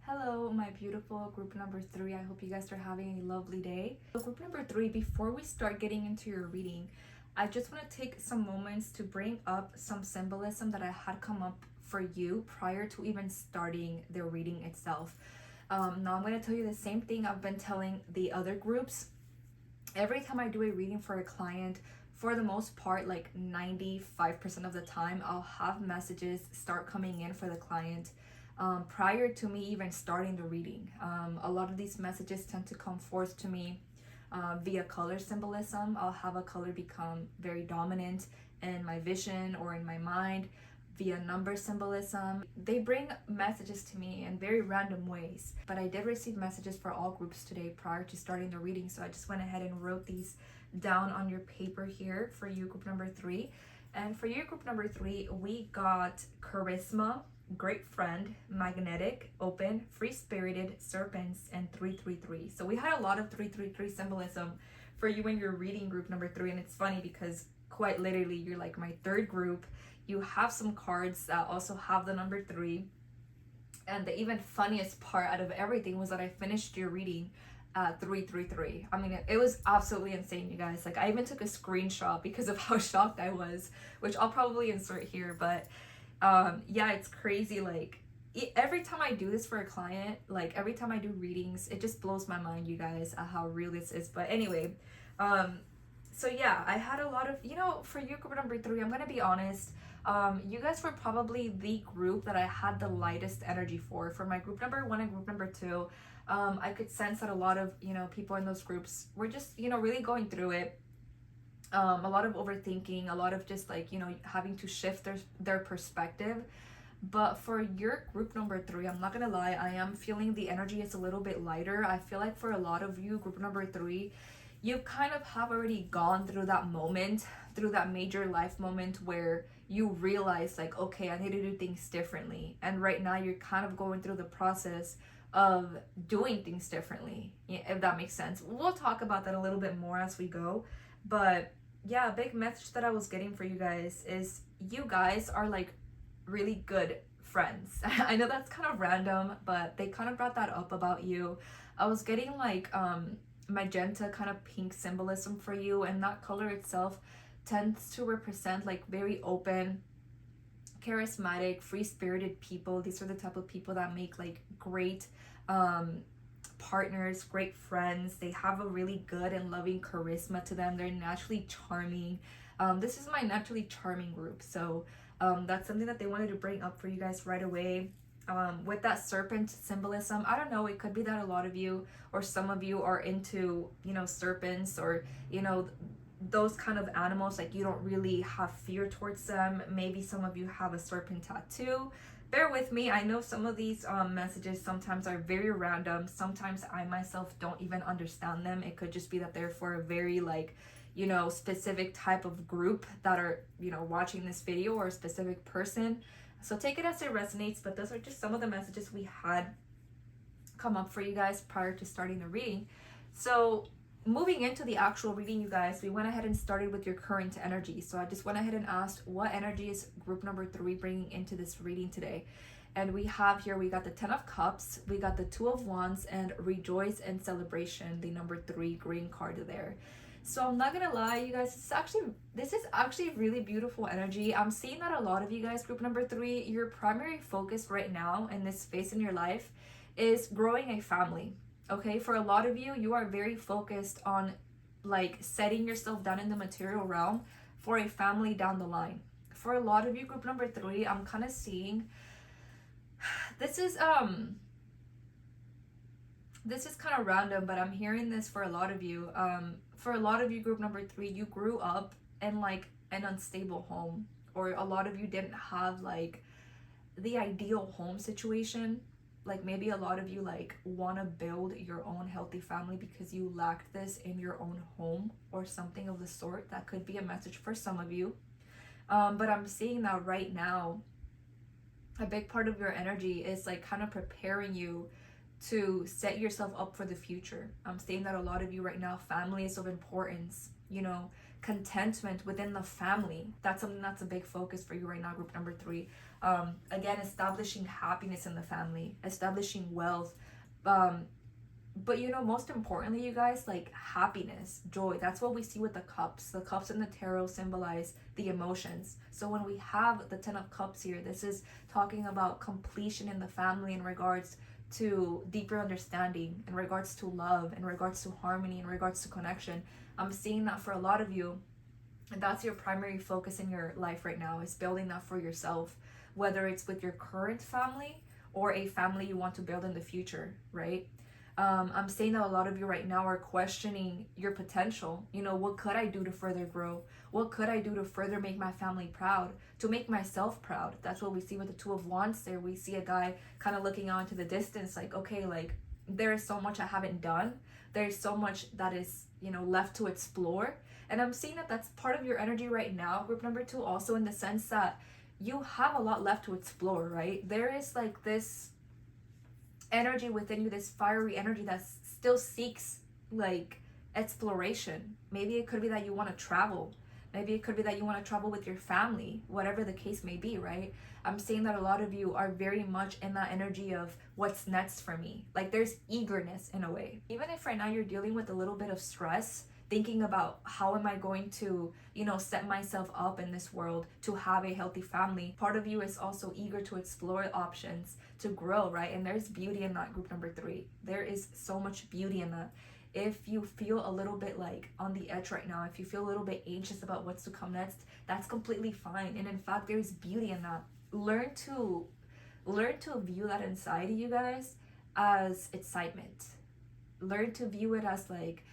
Hello, my beautiful group number 3. I hope you guys are having a lovely day. So group number 3, before we start getting into your reading, I just want to take some moments to bring up some symbolism that I had come up for you prior to even starting the reading itself. Now I'm going to tell you the same thing I've been telling the other groups. Every time I do a reading for a client, for the most part, like 95% of the time, I'll have messages start coming in for the client prior to me even starting the reading. A lot of these messages tend to come forth to me via color symbolism. I'll have a color become very dominant in my vision or in my mind. Via number symbolism, they bring messages to me in very random ways. But I did receive messages for all groups today prior to starting the reading, so I just went ahead and wrote these down on your paper here for you, group number 3. And for you, group number 3, we got charisma, great friend, magnetic, open, free-spirited, serpents, and 333. So we had a lot of 333 symbolism for you in your reading, group number 3. And it's funny because quite literally you're like my 3rd group. You have some cards that also have the number 3. And the even funniest part out of everything was that I finished your reading at 333. I mean, it was absolutely insane, you guys. Like, I even took a screenshot because of how shocked I was, which I'll probably insert here. But yeah, it's crazy. Like, every time I do this for a client, like every time I do readings, it just blows my mind, you guys, at how real this is. But anyway, so yeah, I had a lot of, you know, for you, group number 3, I'm gonna be honest, you guys were probably the group that I had the lightest energy for. For my group number 1 and group number 2, I could sense that a lot of, you know, people in those groups were just, you know, really going through it. A lot of overthinking, a lot of just like, you know, having to shift their perspective. But for your group number 3, I'm not gonna lie, I am feeling the energy is a little bit lighter. I feel like for a lot of you, group number 3, you kind of have already gone through that moment, through that major life moment where you realize like, okay, I need to do things differently. And right now you're kind of going through the process of doing things differently, if that makes sense. We'll talk about that a little bit more as we go. But yeah, a big message that I was getting for you guys is you guys are like really good friends. I know that's kind of random, but they kind of brought that up about you. I was getting like magenta kind of pink symbolism for you, and that color itself tends to represent like very open, charismatic, free-spirited people. These are the type of people that make like great partners, great friends. They have a really good and loving charisma to them. They're naturally charming. This is my naturally charming group, so that's something that they wanted to bring up for you guys right away. with that serpent symbolism. I don't know, it could be that a lot of you or some of you are into, serpents, or, those kind of animals. Like, you don't really have fear towards them. Maybe some of you have a serpent tattoo. Bear with me. I know some of these messages sometimes are very random. Sometimes I myself don't even understand them. It could just be that they're for a very, like, specific type of group that are, watching this video, or a specific person. So take it as it resonates, but those are just some of the messages we had come up for you guys prior to starting the reading. So moving into the actual reading, you guys, we went ahead and started with your current energy. So I just went ahead and asked, what energy is group number 3 bringing into this reading today? And we have here, we got the 10 of Cups, we got the 2 of Wands, and Rejoice and Celebration, the number 3 green card there. So I'm not gonna lie, you guys, this is actually really beautiful energy. I'm seeing that a lot of you guys, group number 3, your primary focus right now in this phase in your life is growing a family. Okay, for a lot of you, you are very focused on, like, setting yourself down in the material realm for a family down the line. For a lot of you, group number 3, I'm kind of seeing this is kind of random, but I'm hearing this for a lot of you. For a lot of you, group number 3, you grew up in, like, an unstable home, or a lot of you didn't have, like, the ideal home situation. Like, maybe a lot of you, like, want to build your own healthy family because you lacked this in your own home, or something of the sort. That could be a message for some of you. But I'm seeing that right now, a big part of your energy is, like, kind of preparing you to set yourself up for the future. I'm saying that a lot of you right now, family is of importance, contentment within the family. That's something that's a big focus for you right now, group number 3. Again, establishing happiness in the family, establishing wealth. But most importantly, you guys, like, happiness, joy. That's what we see with the cups. The cups in the tarot symbolize the emotions. So when we have the 10 of Cups here, this is talking about completion in the family in regards to deeper understanding, in regards to love, in regards to harmony, in regards to connection. I'm seeing that for a lot of you, and that's your primary focus in your life right now, is building that for yourself, whether it's with your current family or a family you want to build in the future, right? I'm saying that a lot of you right now are questioning your potential. What could I do to further grow? What could I do to further make my family proud, to make myself proud? That's what we see with the 2 of Wands there. We see a guy kind of looking out into the distance, like, okay, like, there is so much I haven't done. There's so much that is, left to explore. And I'm seeing that that's part of your energy right now, group number 2, also in the sense that you have a lot left to explore, right? There is, like, this energy within you, this fiery energy that still seeks, like, exploration. Maybe it could be that you want to travel. Maybe it could be that you want to travel with your family, whatever the case may be, right? I'm saying that a lot of you are very much in that energy of what's next for me. Like, there's eagerness in a way. Even if right now you're dealing with a little bit of stress, thinking about how am I going to, set myself up in this world to have a healthy family, part of you is also eager to explore options to grow, right? And there's beauty in that, group number 3. There is so much beauty in that. If you feel a little bit, like, on the edge right now, if you feel a little bit anxious about what's to come next, that's completely fine. And in fact, there's beauty in that. Learn to view that anxiety, you guys, as excitement. Learn to view it as, like,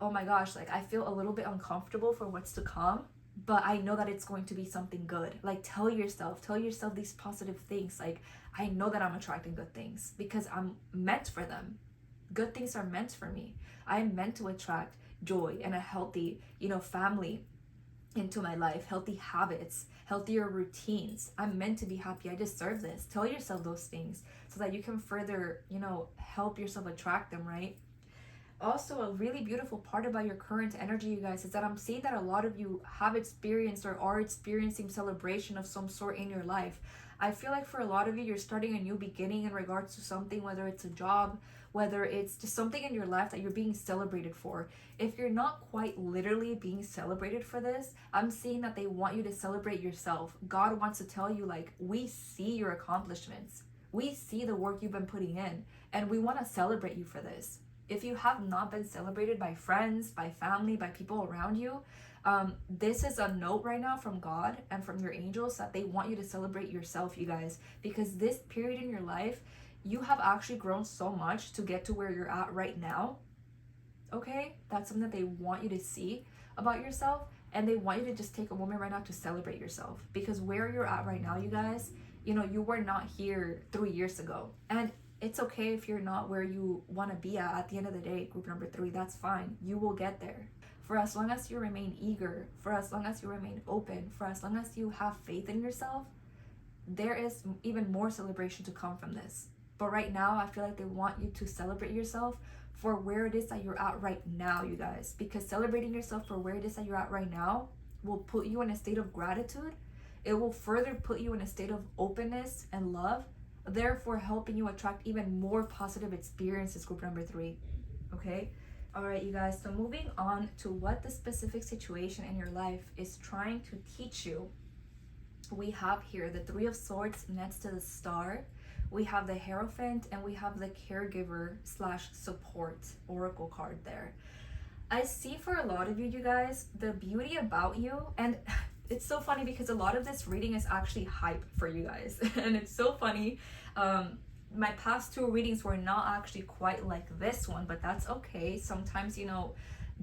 oh my gosh, like, I feel a little bit uncomfortable for what's to come, but I know that it's going to be something good. Like, tell yourself these positive things. Like, I know that I'm attracting good things because I'm meant for them. Good things are meant for me. I am meant to attract joy and a healthy, family into my life, healthy habits, healthier routines. I'm meant to be happy. I deserve this. Tell yourself those things so that you can further, help yourself attract them, right? Also, a really beautiful part about your current energy, you guys, is that I'm seeing that a lot of you have experienced or are experiencing celebration of some sort in your life. I feel like for a lot of you, you're starting a new beginning in regards to something, whether it's a job, whether it's just something in your life that you're being celebrated for. If you're not quite literally being celebrated for this, I'm seeing that they want you to celebrate yourself. God wants to tell you, like, we see your accomplishments. We see the work you've been putting in, and we want to celebrate you for this. If you have not been celebrated by friends, by family, by people around you, this is a note right now from God and from your angels that they want you to celebrate yourself, you guys, because this period in your life, you have actually grown so much to get to where you're at right now. Okay, that's something that they want you to see about yourself, and they want you to just take a moment right now to celebrate yourself, because where you're at right now, you guys, you were not here 3 years ago, and it's okay if you're not where you want to be at the end of the day, group number 3. That's fine, you will get there. For as long as you remain eager, for as long as you remain open, for as long as you have faith in yourself, there is even more celebration to come from this. But right now, I feel like they want you to celebrate yourself for where it is that you're at right now, you guys. Because celebrating yourself for where it is that you're at right now will put you in a state of gratitude. It will further put you in a state of openness and love, therefore helping you attract even more positive experiences, group number 3. Okay? All right, you guys. So moving on to what the specific situation in your life is trying to teach you. We have here the 3 of Swords next to the Star. We have the Hierophant, and we have the Caregiver / support Oracle card there. I see for a lot of you, you guys, the beauty about you, and it's so funny because a lot of this reading is actually hype for you guys. And it's so funny. My past 2 readings were not actually quite like this one, but that's okay. Sometimes,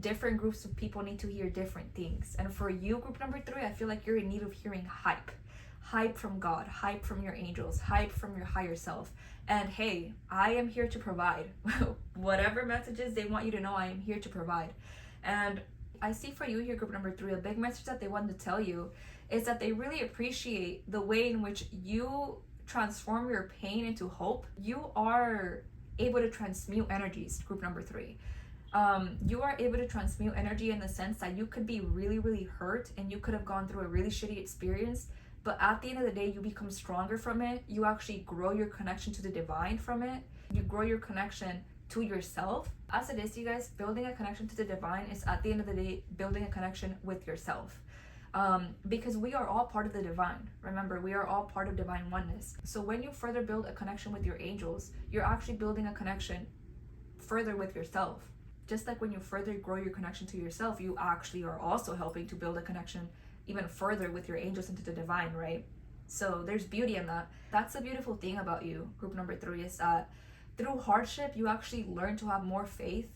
different groups of people need to hear different things. And for you, group number 3, I feel like you're in need of hearing hype. Hype from God, hype from your angels, hype from your higher self. And hey, I am here to provide. Whatever messages they want you to know, I am here to provide. And I see for you here, group number 3, a big message that they want to tell you is that they really appreciate the way in which you transform your pain into hope. You are able to transmute energies, group number 3. You are able to transmute energy in the sense that you could be really, really hurt and you could have gone through a really shitty experience, but at the end of the day, you become stronger from it. You actually grow your connection to the divine from it. You grow your connection to yourself. As it is, you guys, building a connection to the divine is at the end of the day, building a connection with yourself. Because we are all part of the divine. Remember, we are all part of divine oneness. So when you further build a connection with your angels, you're actually building a connection further with yourself. Just like when you further grow your connection to yourself, you actually are also helping to build a connection even further with your angels into the divine, right? So there's beauty in that. That's the beautiful thing about you, group number 3, is that through hardship, you actually learn to have more faith.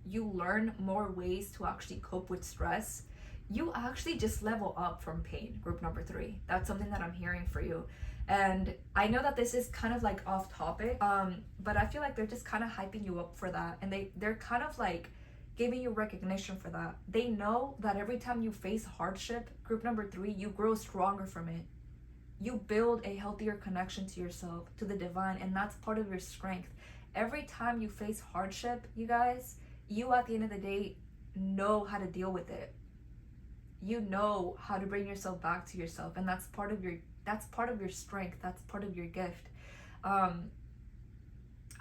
You learn more ways to actually cope with stress. You actually just level up from pain, group number 3. That's something that I'm hearing for you. And I know that this is kind of like off topic, but I feel like they're just kind of hyping you up for that. And they're kind of like giving you recognition for that. They know that every time you face hardship, group number 3, you grow stronger from it. You build a healthier connection to yourself, to the divine, and that's part of your strength. Every time you face hardship, you guys, you at the end of the day know how to deal with it. You know how to bring yourself back to yourself, and that's part of your strength. That's part of your gift.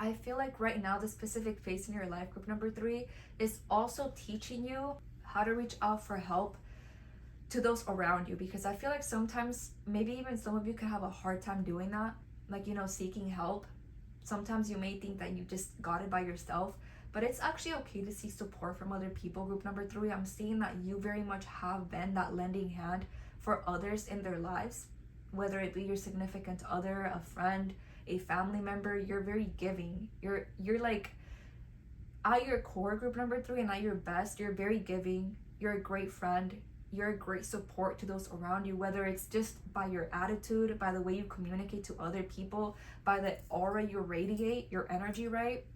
I feel like right now the specific phase in your life, group number 3, is also teaching you how to reach out for help to those around you, because I feel like sometimes maybe even some of you can have a hard time doing that, like, seeking help. Sometimes you may think that you just got it by yourself, but it's actually okay to seek support from other people, group number 3. I'm seeing that you very much have been that lending hand for others in their lives, whether it be your significant other, a friend, a family member. You're very giving. You're like, at your core, group number 3, and at your best, you're very giving. You're a great friend. You're a great support to those around you, whether it's just by your attitude, by the way you communicate to other people, by the aura you radiate, your energy, right?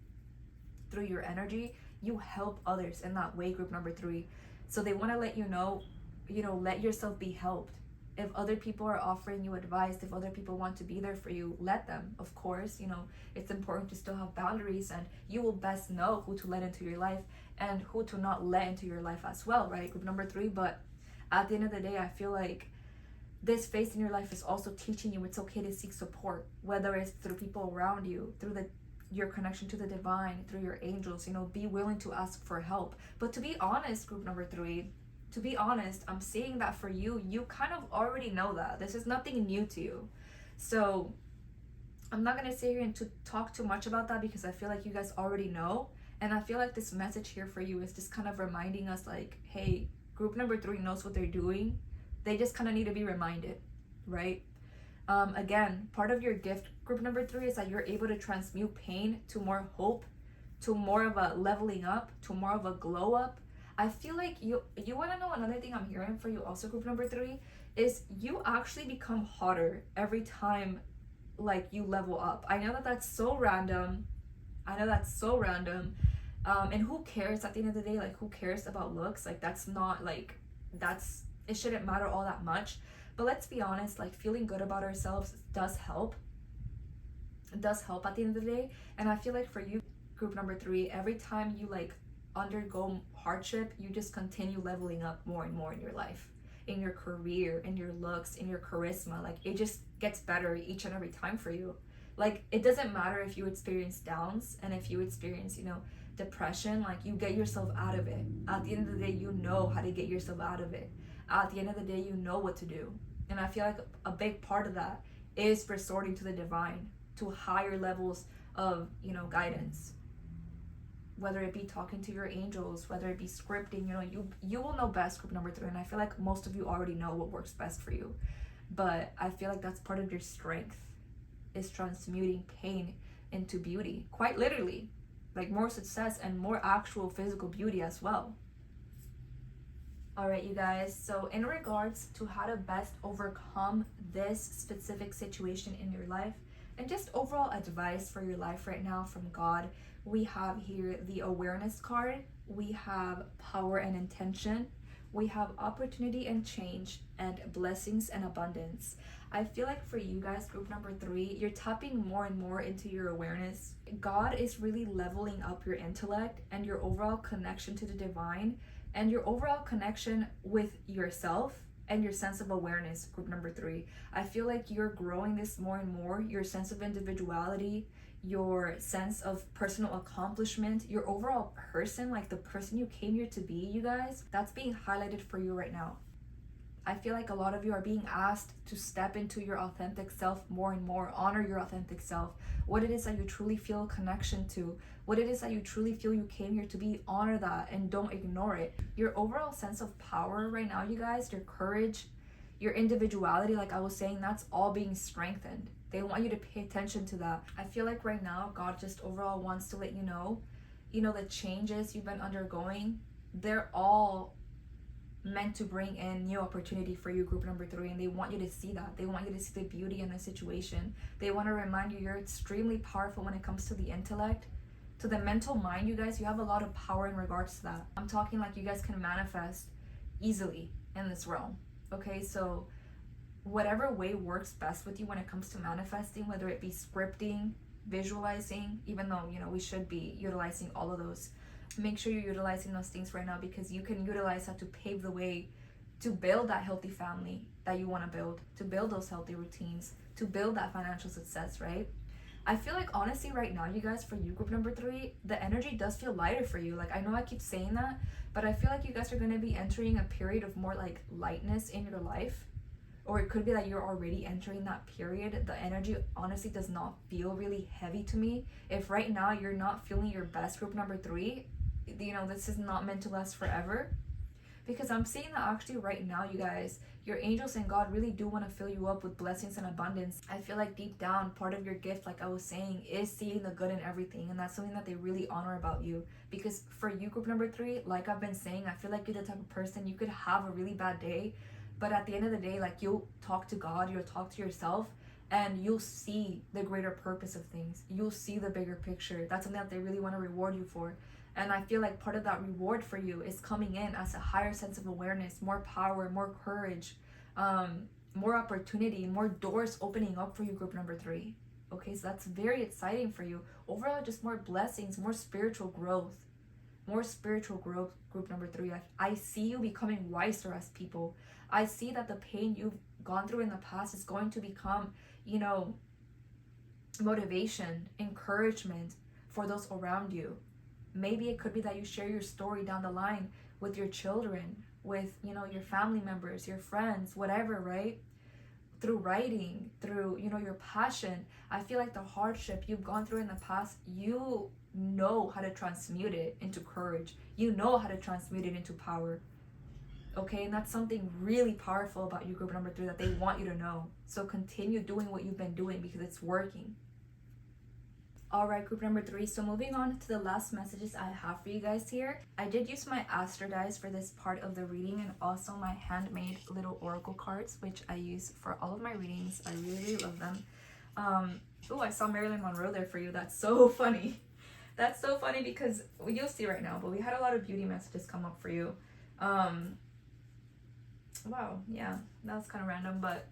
Through your energy, you help others in that way, group number 3. So they want to let you know, let yourself be helped. If other people are offering you advice, if other people want to be there for you, let them. Of course, it's important to still have boundaries, and you will best know who to let into your life and who to not let into your life as well, right? Group number 3. But at the end of the day, I feel like this phase in your life is also teaching you it's okay to seek support, whether it's through people around you, through your connection to the divine, through your angels. Be willing to ask for help. But to be honest, group number 3, to be honest, I'm seeing that for you, you kind of already know that. This is nothing new to you. So I'm not going to sit here and to talk too much about that, because I feel like you guys already know. And I feel like this message here for you is just kind of reminding us like, hey, group number 3 knows what they're doing. They just kind of need to be reminded, right? Again, part of your gift, group number 3, is that you're able to transmute pain to more hope, to more of a leveling up, to more of a glow up. I feel like you want to know another thing I'm hearing for you also, group number 3, is you actually become hotter every time like you level up. I know that that's so random. And who cares at the end of the day? Like, who cares about looks? Like, that's not like, it shouldn't matter all that much. But let's be honest, like, feeling good about ourselves does help. It does help at the end of the day. And I feel like for you, group number 3, every time you like undergo hardship, you just continue leveling up more and more in your life, in your career, in your looks, in your charisma. Like, it just gets better each and every time for you. Like, it doesn't matter if you experience downs and if you experience, depression, like, you get yourself out of it. At the end of the day, you know how to get yourself out of it. At the end of the day, you know what to do. And I feel like a big part of that is resorting to the divine, to higher levels of, guidance. Whether it be talking to your angels, whether it be scripting, you will know best, group number 3. And I feel like most of you already know what works best for you. But I feel like that's part of your strength, is transmuting pain into beauty, quite literally, like more success and more actual physical beauty as well. All right, you guys, so in regards to how to best overcome this specific situation in your life and just overall advice for your life right now from God, we have here the awareness card, we have power and intention, we have opportunity and change, and blessings and abundance. I feel like for you guys, group number 3, you're tapping more and more into your awareness. God is really leveling up your intellect and your overall connection to the divine and your overall connection with yourself and your sense of awareness, group number 3. I feel like you're growing this more and more, your sense of individuality, your sense of personal accomplishment, your overall person, like the person you came here to be, you guys, that's being highlighted for you right now. I feel like a lot of you are being asked to step into your authentic self more and more, honor your authentic self, what it is that you truly feel a connection to, what it is that you truly feel you came here to be, honor that and don't ignore it. Your overall sense of power right now, you guys, your courage, your individuality, like I was saying, that's all being strengthened. They want you to pay attention to that. I feel like right now, God just overall wants to let you know, the changes you've been undergoing, they're all meant to bring in new opportunity for you, group number 3, and they want you to see that. They want you to see the beauty in the situation. They want to remind you you're extremely powerful when it comes to the intellect, to the mental mind. You guys, you have a lot of power in regards to that. I'm talking like you guys can manifest easily in this realm. Okay, so whatever way works best with you when it comes to manifesting, whether it be scripting, visualizing, even though we should be utilizing all of those, make sure you're utilizing those things right now, because you can utilize that to pave the way to build that healthy family that you want to build those healthy routines, to build that financial success, right? I feel like honestly right now, you guys, for you, group number 3, the energy does feel lighter for you. Like, I know I keep saying that, but I feel like you guys are going to be entering a period of more like lightness in your life. Or it could be that you're already entering that period. The energy honestly does not feel really heavy to me. If right now you're not feeling your best, group number 3, this is not meant to last forever, because I'm seeing that actually right now, you guys, your angels and God really do want to fill you up with blessings and abundance. I feel like deep down, part of your gift, like I was saying, is seeing the good in everything, and that's something that they really honor about you. Because for you, group number 3, like I've been saying, I feel like you're the type of person, you could have a really bad day, but at the end of the day, like, you'll talk to God, you'll talk to yourself, and you'll see the greater purpose of things. You'll see the bigger picture. That's something that they really want to reward you for. And I feel like part of that reward for you is coming in as a higher sense of awareness, more power, more courage, more opportunity, more doors opening up for you, group number 3. Okay, so that's very exciting for you. Overall, just more blessings, more spiritual growth. More spiritual growth, group number 3. I see you becoming wiser as people. I see that the pain you've gone through in the past is going to become, motivation, encouragement for those around you. Maybe it could be that you share your story down the line with your children, with, your family members, your friends, whatever, right? Through writing, through, your passion. I feel like the hardship you've gone through in the past, you know how to transmute it into courage. You know how to transmute it into power. Okay, and that's something really powerful about you, group number 3, that they want you to know. So continue doing what you've been doing because it's working. All right, group number 3. So moving on to the last messages I have for you guys here. I did use my Astro dice for this part of the reading, and also my handmade little oracle cards, which I use for all of my readings. I really, really love them. Oh, I saw Marilyn Monroe there for you. That's so funny. That's so funny because you'll see right now, but we had a lot of beauty messages come up for you. Wow, yeah, that was kind of random, but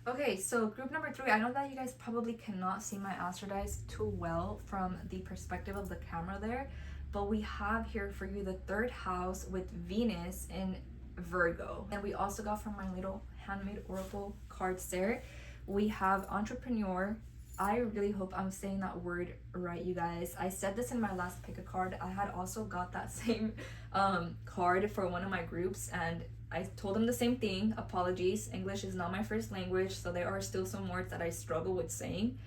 okay, so group number 3, I know that you guys probably cannot see my Astro dice too well from the perspective of the camera there, but we have here for you the 3rd house with Venus in Virgo. And we also got from my little handmade oracle cards there, we have entrepreneur. I really hope I'm saying that word right, you guys. I said this in my last pick a card. I had also got that same card for one of my groups, and I told them the same thing. Apologies, English is not my first language, so there are still some words that I struggle with saying.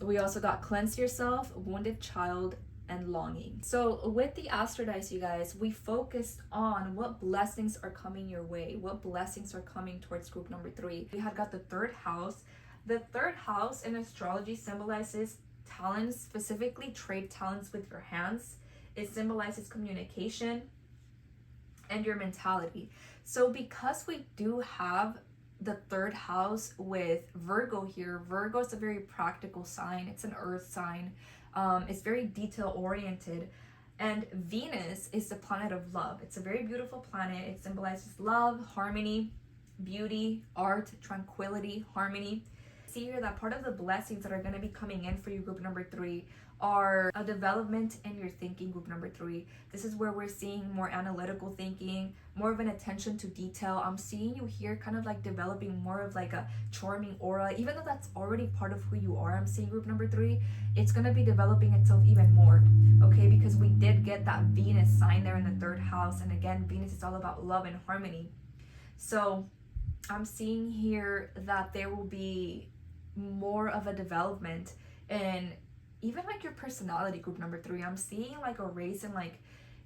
We also got cleanse yourself, wounded child, and longing. So with the Astro dice, you guys, we focused on what blessings are coming your way, what blessings are coming towards group number 3. We had got the 3rd house. The 3rd house in astrology symbolizes talents, specifically trade talents with your hands. It symbolizes communication and your mentality. So because we do have the 3rd house with Virgo here, Virgo is a very practical sign. It's an earth sign. It's very detail oriented. And Venus is the planet of love. It's a very beautiful planet. It symbolizes love, harmony, beauty, art, tranquility, harmony. See here that part of the blessings that are going to be coming in for you, group number 3, are a development in your thinking, group number 3. This is where we're seeing more analytical thinking, more of an attention to detail. I'm seeing you here kind of like developing more of like a charming aura, even though that's already part of who you are. I'm seeing group number 3, it's going to be developing itself even more, okay, because we did get that Venus sign there in the 3rd house, and again, Venus is all about love and harmony. So I'm seeing here that there will be more of a development in even like your personality, group number 3. I'm seeing like a raise in like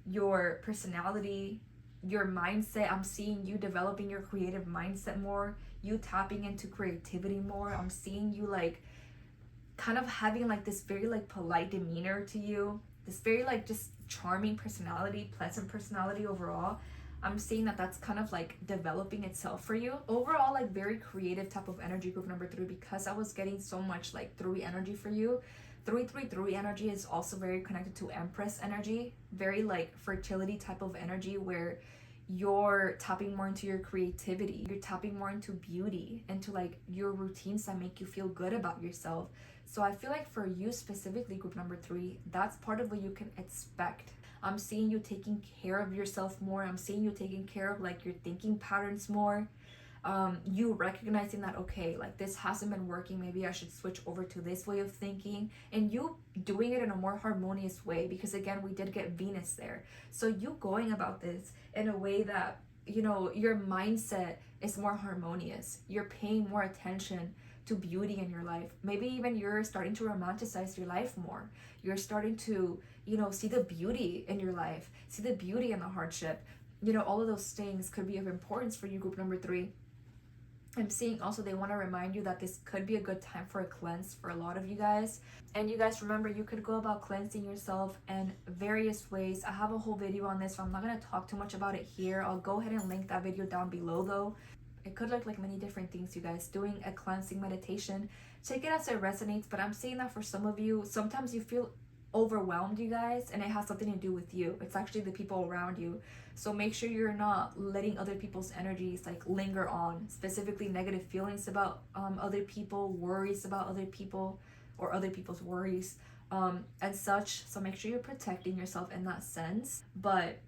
your personality, your mindset. I'm seeing you developing your creative mindset more, you tapping into creativity more. I'm seeing you like kind of having like this very like polite demeanor to you, this very like just charming personality, pleasant personality overall. I'm seeing that that's kind of like developing itself for you. Overall, like very creative type of energy, group number 3, because I was getting so much like 3 energy for you. 333 energy is also very connected to Empress energy, very like fertility type of energy where you're tapping more into your creativity, you're tapping more into beauty, into like your routines that make you feel good about yourself. So I feel like for you specifically, group number 3, that's part of what you can expect. I'm seeing you taking care of yourself more. I'm seeing you taking care of like your thinking patterns more. You recognizing that, okay, like this hasn't been working, maybe I should switch over to this way of thinking, and you doing it in a more harmonious way, because again, we did get Venus there. So you going about this in a way that, you know, your mindset is more harmonious. You're paying more attention to beauty in your life. Maybe even you're starting to romanticize your life more. You're starting to, you know, see the beauty in your life, see the beauty in the hardship. You know, all of those things could be of importance for you, group number 3. I'm seeing also they want to remind you that this could be a good time for a cleanse for a lot of you guys. And you guys remember, you could go about cleansing yourself in various ways. I have a whole video on this, so I'm not going to talk too much about it here. I'll go ahead and link that video down below though. It could look like many different things, you guys. Doing a cleansing meditation, take it as it resonates, but I'm seeing that for some of you, sometimes you feel overwhelmed, you guys, and it has something to do with you. It's actually the people around you. So make sure you're not letting other people's energies like linger on, specifically negative feelings about other people, worries about other people, or other people's worries and such. So make sure you're protecting yourself in that sense. But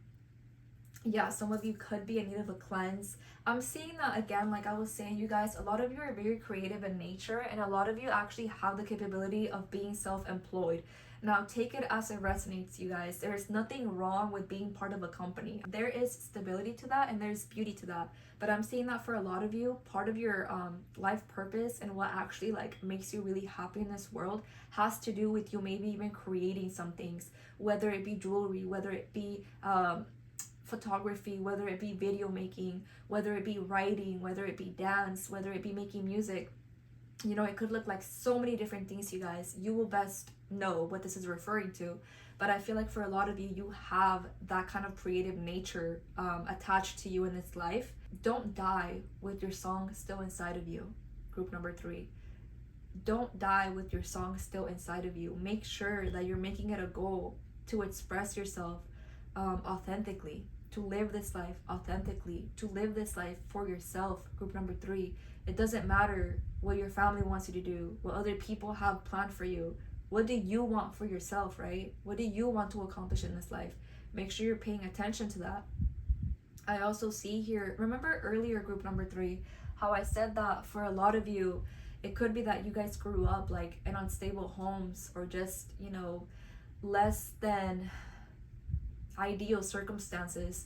yeah, some of you could be in need of a cleanse. I'm seeing that again, like I was saying, you guys, a lot of you are very creative in nature, and a lot of you actually have the capability of being self-employed. Now take it as it resonates, you guys. There's nothing wrong with being part of a company. There is stability to that and there's beauty to that. But I'm seeing that for a lot of you, part of your life purpose and what actually like makes you really happy in this world has to do with you maybe even creating some things, whether it be jewelry, whether it be photography, whether it be video making, whether it be writing, whether it be dance, whether it be making music. You know, it could look like so many different things, you guys. You will best know what this is referring to. But I feel like for a lot of you, you have that kind of creative nature attached to you in this life. Don't die with your song still inside of you, group number 3. Don't die with your song still inside of you. Make sure that you're making it a goal to express yourself authentically, to live this life authentically, to live this life for yourself, group number 3. It doesn't matter what your family wants you to do, what other people have planned for you. What do you want for yourself, right? What do you want to accomplish in this life? Make sure you're paying attention to that. I also see here, remember earlier, group number 3, how I said that for a lot of you, it could be that you guys grew up like in unstable homes or just, you know, less than ideal circumstances.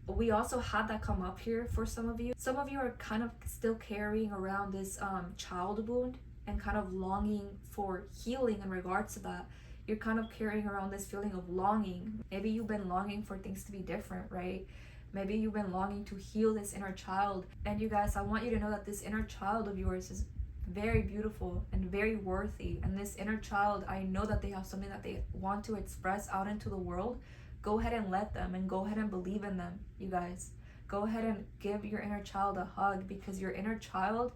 We also had that come up here for some of you. Some of you are kind of still carrying around this child wound and kind of longing for healing in regards to that. You're kind of carrying around this feeling of longing. Maybe you've been longing for things to be different, right? Maybe you've been longing to heal this inner child. And you guys, I want you to know that this inner child of yours is very beautiful and very worthy. And this inner child, I know that they have something that they want to express out into the world. Go ahead and let them, and go ahead and believe in them, you guys. Go ahead and give your inner child a hug, because your inner child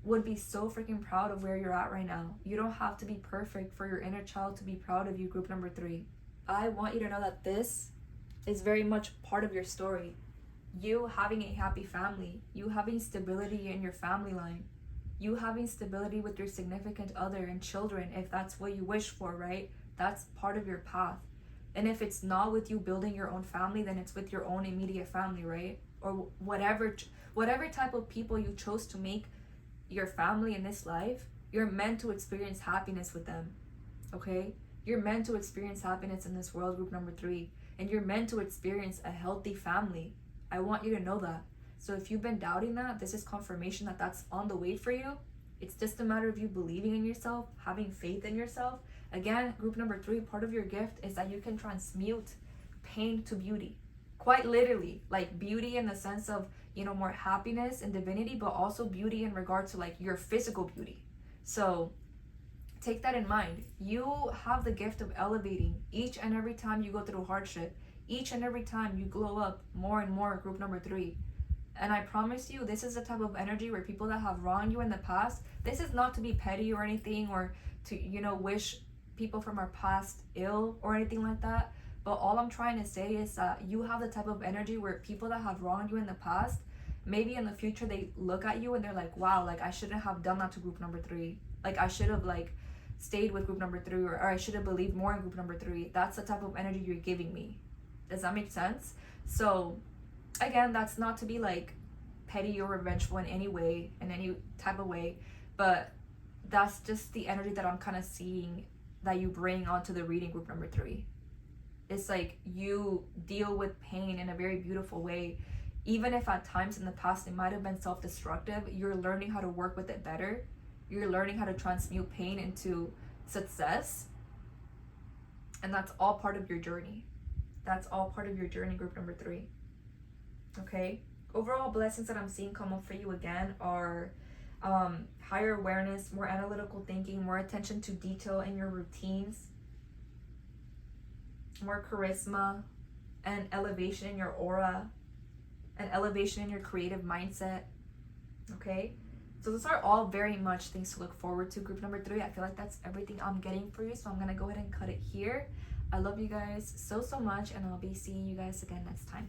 would be so freaking proud of where you're at right now. You don't have to be perfect for your inner child to be proud of you, group number 3. I want you to know that this is very much part of your story. You having a happy family, you having stability in your family line, you having stability with your significant other and children, if that's what you wish for, right? That's part of your path. And if it's not with you building your own family, then it's with your own immediate family, right? Or whatever type of people you chose to make your family in this life, you're meant to experience happiness with them, okay? You're meant to experience happiness in this world, group number 3. And you're meant to experience a healthy family. I want you to know that. So if you've been doubting that, this is confirmation that that's on the way for you. It's just a matter of you believing in yourself, having faith in yourself. Again, group number 3, part of your gift is that you can transmute pain to beauty. Quite literally, like beauty in the sense of, you know, more happiness and divinity, but also beauty in regard to like your physical beauty. So take that in mind. You have the gift of elevating each and every time you go through hardship, each and every time you glow up more and more, group number 3. And I promise you, this is the type of energy where people that have wronged you in the past, this is not to be petty or anything, or to, you know, wish people from our past ill or anything like that. But all I'm trying to say is that you have the type of energy where people that have wronged you in the past, maybe in the future they look at you and they're like, wow, like I shouldn't have done that to group number 3. Like I should have like stayed with group number 3, or I should have believed more in group number 3. That's the type of energy you're giving me. Does that make sense? So again, that's not to be like petty or revengeful in any way, in any type of way, but that's just the energy that I'm kind of seeing that you bring onto the reading, group number 3. It's like you deal with pain in a very beautiful way. Even if at times in the past it might have been self-destructive, you're learning how to work with it better. You're learning how to transmute pain into success. And that's all part of your journey. That's all part of your journey, group number 3. Okay? Overall blessings that I'm seeing come up for you again are higher awareness, more analytical thinking, more attention to detail in your routines, more charisma, and elevation in your aura, and elevation in your creative mindset. Okay? So those are all very much things to look forward to, group number 3. I feel like that's everything I'm getting for you, so I'm going to go ahead and cut it here. I love you guys so much, and I'll be seeing you guys again next time.